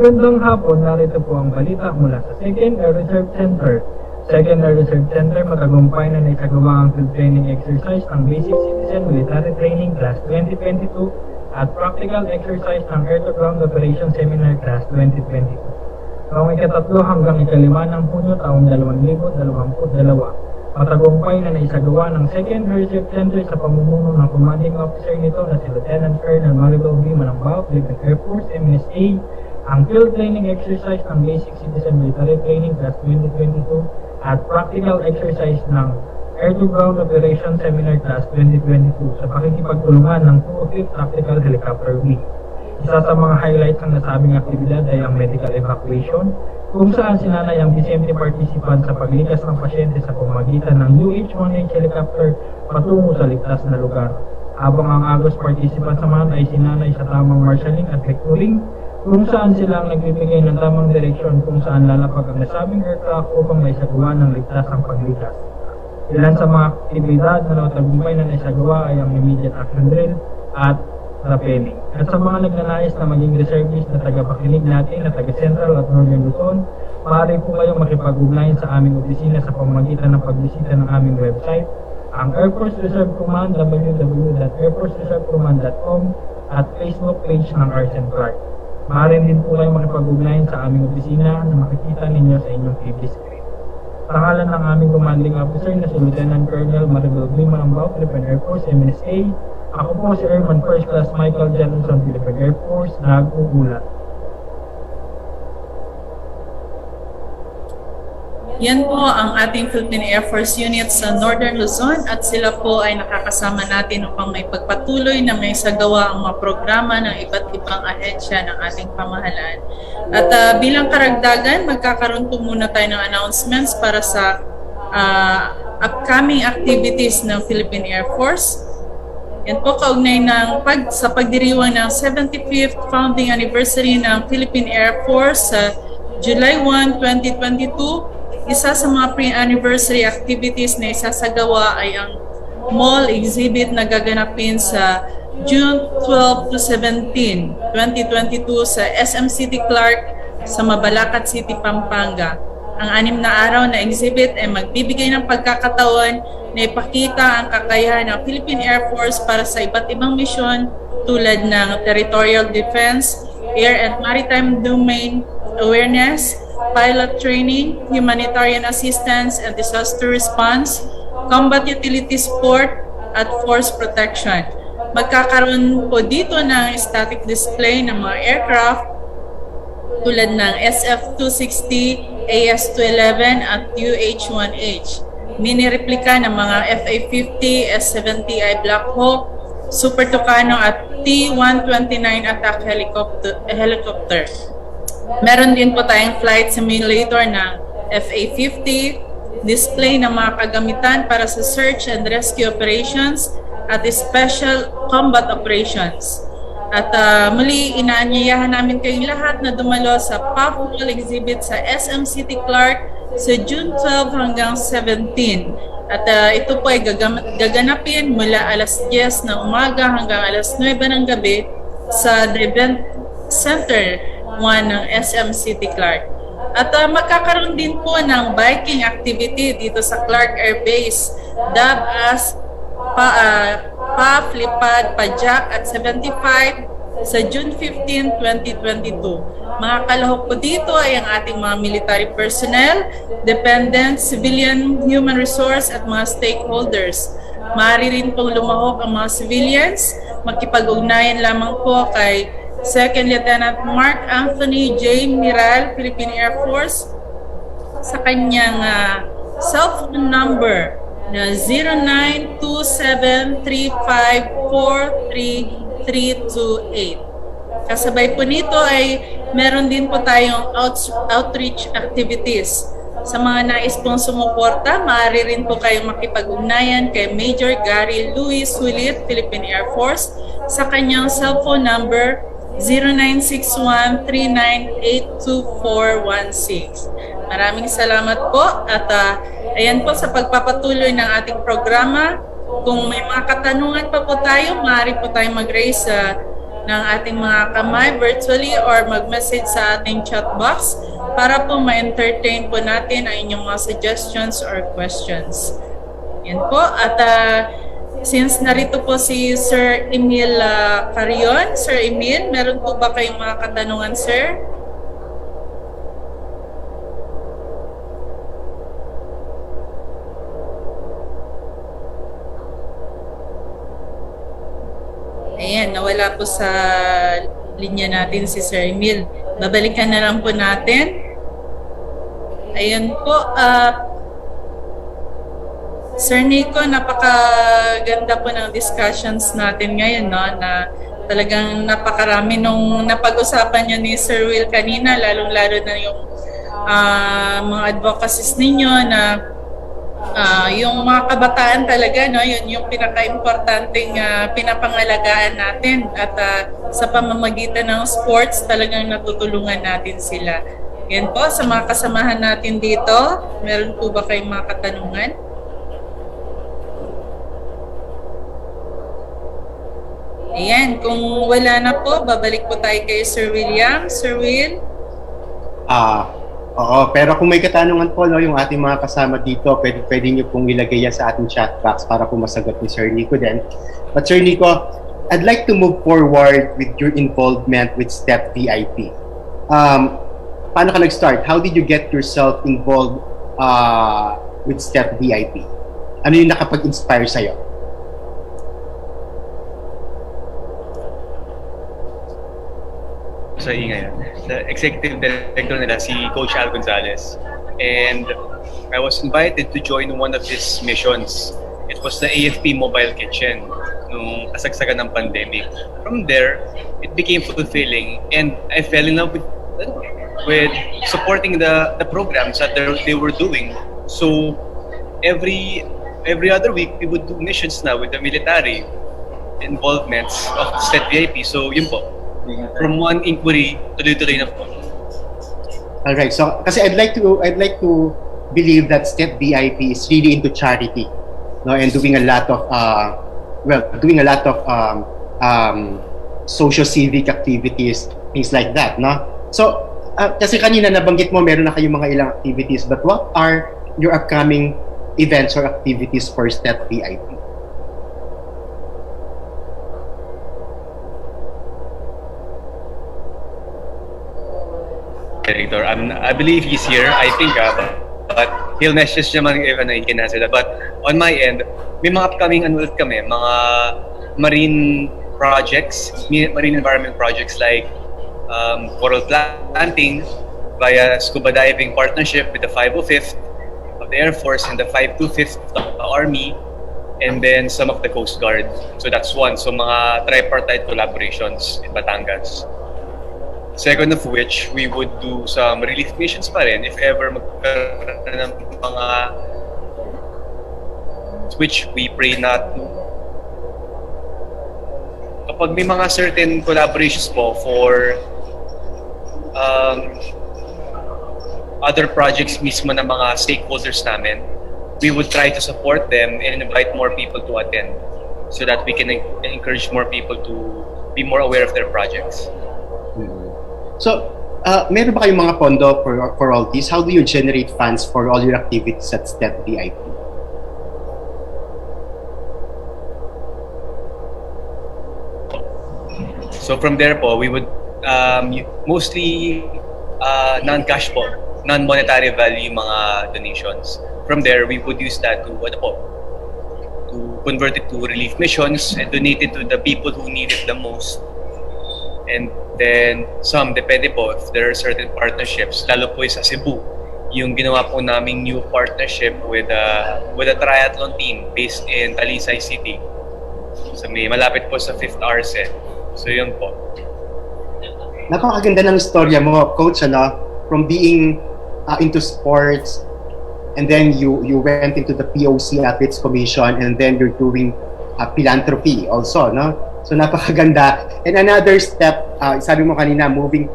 Magandang hapon, narito po ang balita mula sa 2nd Air Reserve Center. 2nd Air Reserve Center matagumpay na naisagawa ang field training exercise ng Basic Citizen Military Training Class 2022 at Practical Exercise ng Air-to-Ground Operation Seminar Class 2022. Noong ika-3 hanggang ika-5 ng Hunyo taong 2022, matagumpay na naisagawa ng 2nd Air Reserve Center sa pamumuno ng commanding officer nito na si Lieutenant Colonel Maribel V. Manambao, Philippine Air Force, MNSA, ang Field Training Exercise ng Basic Citizen Military Training Class 2022 at Practical Exercise ng Air-to-Ground Operation Seminar Class 2022 sa pakikipagtulungan ng 205th Tactical Helicopter Wing. Isa sa mga highlights ng nasabing aktibidad ay ang medical evacuation, kung saan sinanay ang Disyente participant sa paglikas ng pasyente sa pamamagitan ng UH-1H helicopter patungo sa ligtas na lugar. Habang ang Agos participant naman ay sinanay sa tamang marshalling at lecturing, kung saan sila ang nagbibigay ng tamang direksyon kung saan lalapag ang nasabing aircraft upang maisagawa ng ligtas ang paglikas. Ilan sa mga aktibidad na natagumpay na naisagawa ay ang immediate action drill at rappelling. At sa mga nagnanais na maging reservist na tagapakinig natin na taga-Central at Northern Luzon, maaari po kayong makipag-ugnayan sa aming opisina sa pamamagitan ng pagbisita ng aming website, ang Air Force Reserve Command, www.airforcereservecommand.com at Facebook page ng Arsen Clark. Maaari din po kayong makipag-ugnayan sa aming opisina na makikita ninyo sa inyong TV screen. Sa ngalan ng aming commanding officer na si Lieutenant Colonel Maribel B. Manambao, Philippine Air Force, MNSA, ako po si Airman First Class Michael Johnson, Philippine Air Force, nag-uulat. Yan po ang ating Philippine Air Force unit sa Northern Luzon at sila po ay nakakasama natin upang may pagpatuloy na may sagawa ang mga programa ng iba't ibang ahensya ng ating pamahalaan. At bilang karagdagan, magkakaroon po muna tayo ng announcements para sa upcoming activities ng Philippine Air Force. Yan po kaugnay ng sa pagdiriwang ng 75th founding anniversary ng Philippine Air Force sa July 1, 2022. Isa sa mga pre-anniversary activities na isasagawa ay ang mall exhibit na gaganapin sa June 12 to 17, 2022 sa SM City Clark sa Mabalacat City, Pampanga. Ang 6 na araw na exhibit ay magbibigay ng pagkakataon na ipakita ang kakayahan ng Philippine Air Force para sa iba't ibang misyon tulad ng territorial defense, air and maritime domain awareness, pilot training, humanitarian assistance and disaster response, combat utility support, at force protection. Magkakaroon po dito ng static display ng mga aircraft tulad ng SF-260, AS-211 at UH-1H. Mini-replika ng mga FA-50, S-70I Black Hawk, Super Tucano at T-129 attack helicopter. Meron din po tayong flight simulator ng FA-50, display ng mga kagamitan para sa search and rescue operations at special combat operations. At muli, inaanyayahan namin kayong lahat na dumalo sa PAF Wall Exhibit sa SM City Clark sa June 12 hanggang 17. At ito po ay gaganapin mula alas 10 ng umaga hanggang alas 9 ng gabi sa The Event Center 1 ng SM City Clark. At magkakaroon din po ng biking activity dito sa Clark Air Base, dubbed as PAF Lipad Pajak at 75 sa June 15, 2022. Mga kalahok po dito ay ang ating mga military personnel, dependents, civilian, human resource at mga stakeholders. Maaari rin pong lumahok ang mga civilians, makipag-ugnayan lamang po kay Second Lieutenant Mark Anthony J. Miral, Philippine Air Force, sa kanyang cell phone number na 0927354328. Kasabay po nito ay meron din po tayong outreach activities. Sa mga nais pong sumuporta, maaari rin po kayong makipag-ugnayan kay Major Gary Louis Sulit, Philippine Air Force, sa kanyang cellphone number 0961-3982416. Maraming salamat po at ayan po sa pagpapatuloy ng ating programa. Kung may mga katanungan pa po tayo, maaari po tayong mag-raise ng ating mga kamay virtually or mag-message sa ating chat box para po ma-entertain po natin ang inyong mga suggestions or questions. Yan po at since narito po si Sir Emil Carion, Sir Emil, meron po ba kayong mga katanungan, sir? Ayan, nawala po sa linya natin si Sir Emil. Babalikan na lang po natin. Ayun po, Sir Nico, napakaganda po ng discussions natin ngayon, no? Na talagang napakarami nung napag-usapan niyo ni Sir Will kanina, lalong-lalo na yung mga advocacies ninyo na yung mga kabataan talaga, no? Yun yung pinaka-importanting pinapangalagaan natin at sa pamamagitan ng sports talagang natutulungan natin sila. Yan po, sa mga kasamahan natin dito, meron po ba kayong mga katanungan? Ayan, kung wala na po, babalik po tayo kay Sir William. Sir Will? Oo, pero kung may katanungan po, no, yung ating mga kasama dito, pwede nyo pong ilagay yan sa ating chat box para po masagot ni Sir Nico din. But Sir Nico, I'd like to move forward with your involvement with STEP VIP. Paano ka nag-start? How did you get yourself involved with STEP VIP? Ano yung nakapag-inspire sa'yo? Sa ingay. The executive director nila, si Coach Al Gonzalez. And I was invited to join one of his missions. It was the AFP Mobile Kitchen nung kasagsagan ng pandemic. From there, it became fulfilling and I fell in love with supporting the programs that they were doing. So every other week, we would do missions now with the military involvements of STEP VIP. So yun po. From one inquiry, tuloy-tuloy na po. Alright, so kasi I'd like to believe that STEP VIP is really into charity, no, and doing a lot of social civic activities, things like that, no. So kasi kanina nabanggit mo meron na kayong mga ilang activities, but what are your upcoming events or activities for STEP VIP? Director. I believe he's here. I think, but he'll message naman if he can answer that. But on my end, may mga upcoming ulit kami, mga marine projects, marine environment projects like coral planting via scuba diving partnership with the 505th of the Air Force and the 525th of the Army, and then some of the Coast Guard. So that's one. So mga tripartite collaborations in Batangas. Second of which, we would do some relief missions pa rin if ever magkaroon ng mga which we pray not to. Kapag may mga certain collaborations po for other projects mismo ng mga stakeholders namin, we would try to support them and invite more people to attend so that we can encourage more people to be more aware of their projects. So, meron ba kayong mga pondo for all this? How do you generate funds for all your activities at STEP VIP? So from there po, we would mostly non-cash po, non-monetary value mga donations. From there, we would use that to convert it to relief missions and donate it to the people who need it the most. And then some, depende po if there are certain partnerships, lalo po sa Cebu, yung ginawa po naming new partnership with a triathlon team based in Talisay City. So may malapit po sa 5th Arce. So yun po. Napakaganda ng istorya mo, Coach, ano? From being into sports, and then you went into the POC Athletes Commission, and then you're doing philanthropy also, no? So napakaganda. And another step, sabi mo kanina, moving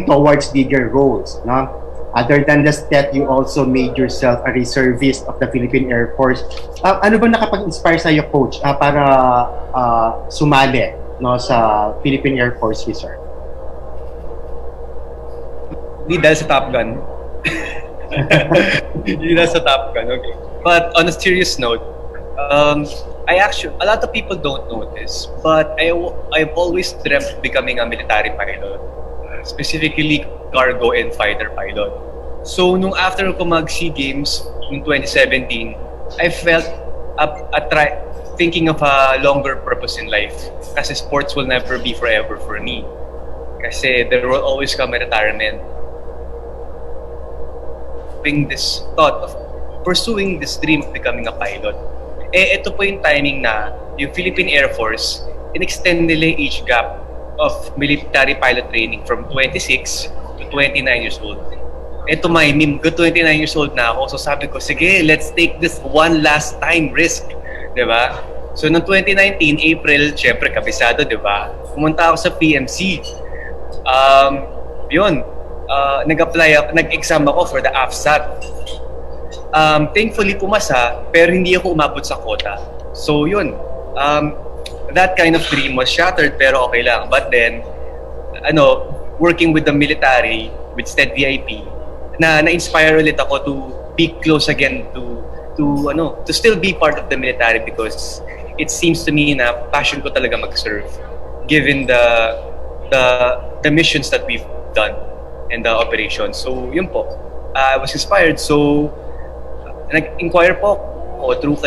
towards bigger roles, no? Other than the STEP, you also made yourself a reservist of the Philippine Air Force. Ano ba nakapag-inspire sa iyo, Coach, para sumali, no, sa Philippine Air Force Reserve? Hindi dahil sa Top Gun. Hindi dahil sa Top Gun, okay. But on a serious note, a lot of people don't know this, but I've always dreamt of becoming a military pilot, specifically cargo and fighter pilot. So nung after ko mag SEA Games in 2017, I felt thinking of a longer purpose in life. Kasi sports will never be forever for me. Kasi there will always come a retirement. Having this thought of pursuing this dream of becoming a pilot, ito po yung timing na yung Philippine Air Force, in-extend nila yung age gap of military pilot training from 26 to 29 years old. Ito may meme, 29 years old na ako, so sabi ko, sige, let's take this one last time risk. Diba? So, noong 2019, April, syempre, kabisado, diba? Pumunta ako sa PMC. Nag-exam ako for the AFSAT. Thankfully, pumasa, pero hindi ako umabot sa quota. So, yun. That kind of dream was shattered, pero okay lang. But then, working with the military, with STED VIP, na-inspire ulit ako to be close again to still be part of the military because it seems to me na passion ko talaga mag-serve given the missions that we've done and the operations. So yun po, I was inspired. So nag-inquire po ako through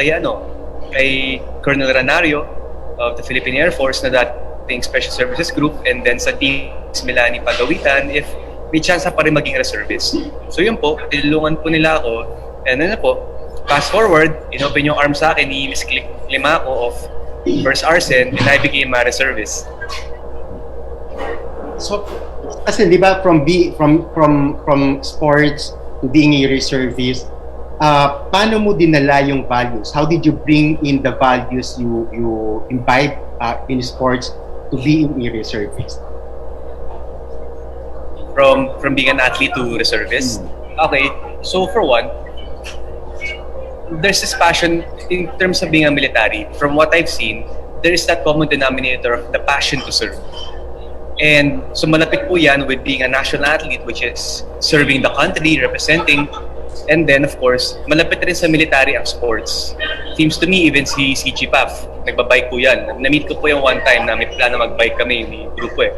kay Colonel Ranario of the Philippine Air Force na dating Special Services Group, and then sa team Melanie Pagawitan if may chance pa rin maging reservist. So yun po, tinulungan po nila ako, and then fast forward, inopen yung arm sa akin ni Miss Climaco of First Arsen, and I became a reservist. So, kasi di ba from sports to being a reservist, paano mo dinala yung values? How did you bring in the values you imbibe in sports to being a reservist? From being an athlete to reservist? Okay, so for one, there's this passion in terms of being a military. From what I've seen, there is that common denominator of the passion to serve. And so malapit po yan with being a national athlete, which is serving the country, representing. And then of course, malapit rin sa military ang sports. Seems to me, even si CG Paf, nagbabike po yan. Na-meet ko po yung one time na may plano mag-bike kami, may grupo eh.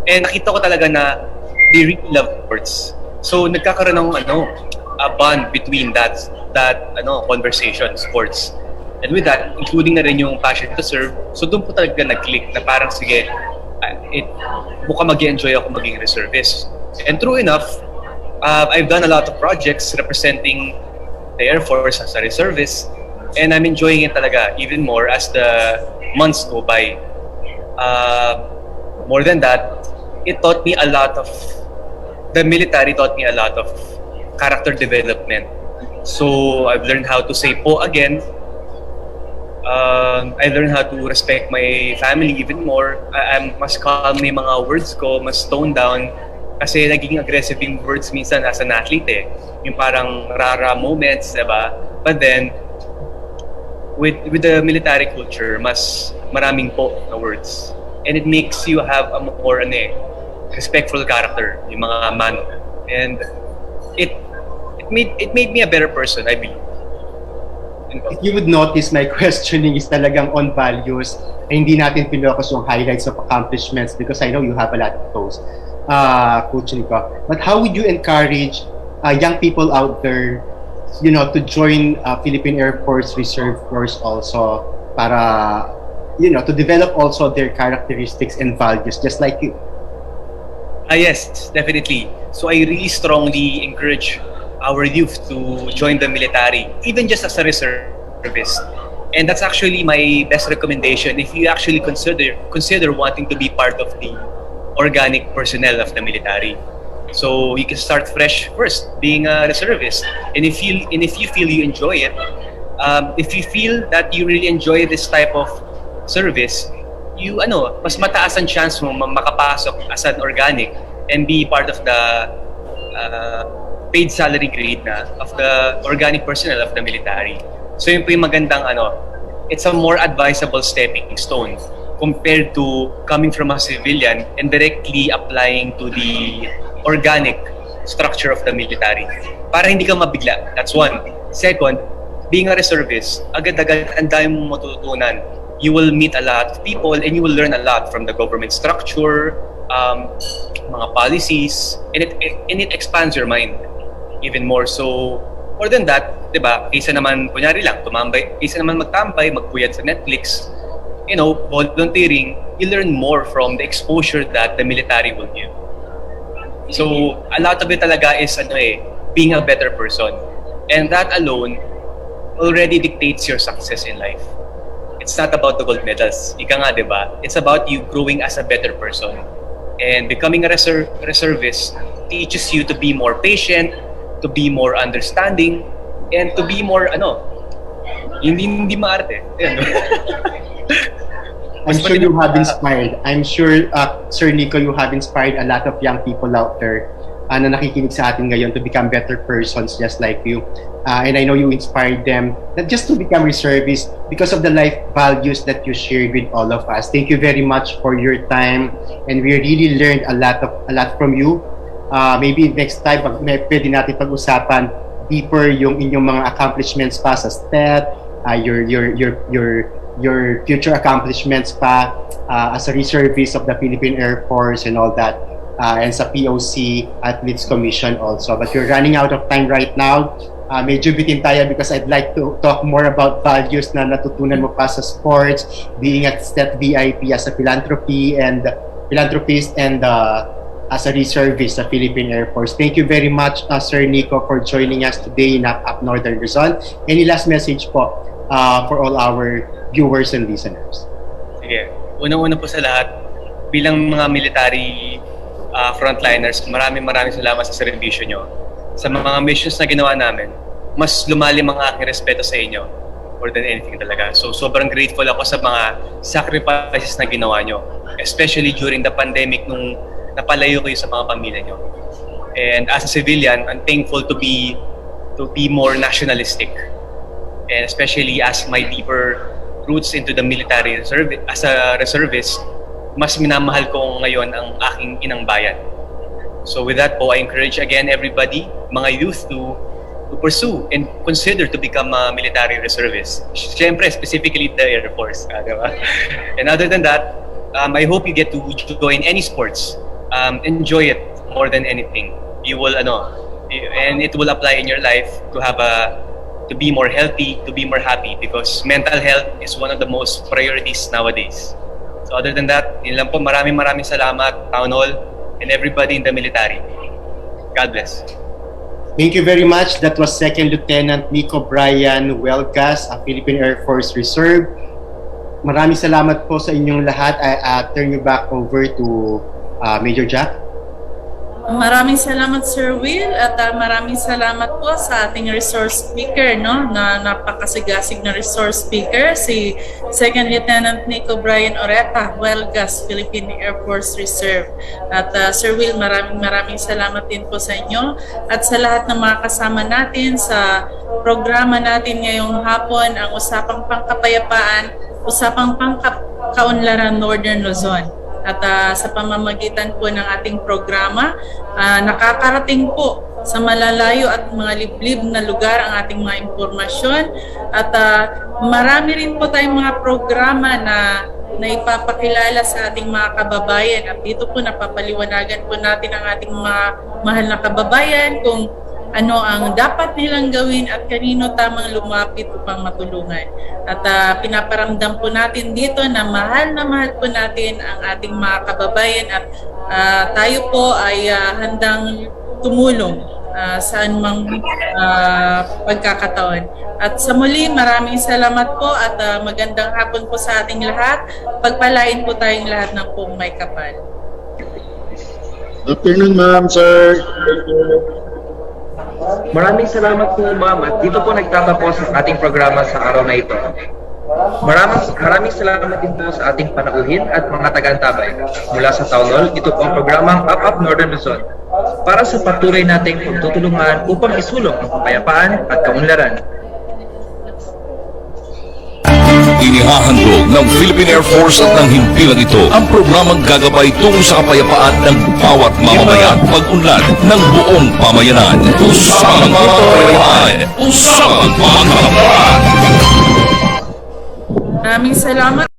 And nakita ko talaga na they really love sports. So nagkakaroon ng a bond between that conversation, sports. And with that, including na rin yung passion to serve, so doon po talaga nag-click na parang sige, mukhang mag-enjoy ako maging reservist. And true enough, I've done a lot of projects representing the Air Force as a reservist, and I'm enjoying it talaga even more as the months go by. More than that, the military taught me a lot of character development. So I've learned how to say po again. I learned how to respect my family even more. I'm mas calm na yung mga words ko, mas toned down. Kasi naging aggressive yung words minsan as an athlete eh. Yung parang rara moments, diba? But then, with the military culture, mas maraming po na words. And it makes you have a more respectful character, yung mga mano. And it made me a better person, I believe. If you would notice, my questioning is talagang on values. Hindi natin pinocus yung highlights of accomplishments because I know you have a lot of those, Coach Nico. But how would you encourage young people out there, to join Philippine Air Force Reserve Force also para, to develop also their characteristics and values just like you? Yes, definitely. So I really strongly encourage our youth to join the military, even just as a reservist. And that's actually my best recommendation if you actually consider wanting to be part of the organic personnel of the military. So you can start fresh first, being a reservist. And if you feel you enjoy it, if you feel that you really enjoy this type of service, mas mataas ang chance mo makapasok as an organic and be part of the paid salary grade of the organic personnel of the military. So yun po yung magandang it's a more advisable stepping stone compared to coming from a civilian and directly applying to the organic structure of the military. Para hindi ka mabigla. That's one. Second, being a reservist, agad-agad ang dami mong matututunan. You will meet a lot of people and you will learn a lot from the government structure, mga policies, and it expands your mind even more. So More than that, di ba, kaysa naman, kunyari lang, kaysa naman magtambay, magpuyat sa Netflix, volunteering, you learn more from the exposure that the military will give. So, a lot of it talaga is, being a better person. And that alone already dictates your success in life. It's not about the gold medals. Ika nga, di ba? It's about you growing as a better person. And becoming a reservist teaches you to be more patient, to be more understanding, and to be more, hindi maarte. I'm sure you have inspired. I'm sure, Sir Nico, you have inspired a lot of young people out there na nakikinig sa atin ngayon to become better persons just like you. And I know you inspired them not just to become reservists because of the life values that you shared with all of us. Thank you very much for your time, and we really learned a lot from you. Maybe next time pwede natin pag-usapan deeper yung inyong mga accomplishments pa sa STEP, your future accomplishments pa as a reservist of the Philippine Air Force and all that. And sa POC Athletes Commission also. But we're running out of time right now. Medyo bitin tayo because I'd like to talk more about values na natutunan mo pa sa sports, being at STEP VIP as a philanthropist and as a reservist sa Philippine Air Force. Thank you very much, Sir Nico, for joining us today in Up Northern Luzon. Any last message po for all our viewers and listeners? Sige. Unang-una po sa lahat, bilang mga military frontliners, maraming salamat sa serbisyo nyo. Sa mga missions na ginawa namin, mas lumalim ang aking respeto sa inyo more than anything talaga. So sobrang grateful ako sa mga sacrifices na ginawa nyo, especially during the pandemic nung napalayo kayo sa mga pamilya nyo. And as a civilian, I'm thankful to be more nationalistic, and especially as my deeper roots into the military reserve as a reservist, mas minamahal ko ngayon ang aking inang bayan. So with that po, I encourage again everybody, mga youth, to pursue and consider to become a military reservist. Siyempre, specifically the Air Force. Diba? And other than that, I hope you get to join any sports. Enjoy it more than anything. You will, and it will apply in your life to be more healthy, to be more happy, because mental health is one of the most priorities nowadays. So other than that, yun lang po, maraming salamat, Town Hall, and everybody in the military. God bless. Thank you very much. That was Second Lieutenant Nico Brian Huelgas, a Philippine Air Force Reserve. Maraming salamat po sa inyong lahat. I turn you back over to Major Jack. Maraming salamat, Sir Will, at maraming salamat po sa ating resource speaker, na napakasigasig na resource speaker, si Second Lieutenant Nico Brian Oreta, Huelgas, Philippine Air Force Reserve. At Sir Will, maraming salamat din po sa inyo at sa lahat ng mga kasama natin sa programa natin ngayong hapon, ang Usapang Pangkapayapaan, Usapang Pangkaunlaran Northern Luzon. At sa pamamagitan po ng ating programa, nakakarating po sa malalayo at mga liblib na lugar ang ating mga impormasyon. At marami rin po tayong mga programa na ipapakilala sa ating mga kababayan. At dito po napapaliwanagan po natin ang ating mga mahal na kababayan kung ano ang dapat nilang gawin at kanino tamang lumapit upang matulungan. At pinaparamdam po natin dito na mahal po natin ang ating mga kababayan at tayo po ay handang tumulong sa anumang pagkakataon. At sa muli, maraming salamat po at magandang hapon po sa ating lahat. Pagpalain po tayong lahat ng pong may kapal. Good afternoon, ma'am, sir. Maraming salamat po, ma'am, at dito po nagtatapos ang ating programa sa araw na ito. Maraming salamat din po sa ating panauhin at mga taga-antabay. Mula sa Town Hall, ito po ang programang Up Northern Luzon para sa patuloy nating pagtutulungan upang isulong ang kapayapaan at kaunlaran. Inihahandog ng Philippine Air Force at ng himpilang ito ang programang gagabay tungo sa kapayapaan ng bawat mamamayan, pag-unlad ng buong pamayanan. Usapang kapayapaan, usapang pangkaunlaran. Maraming salamat.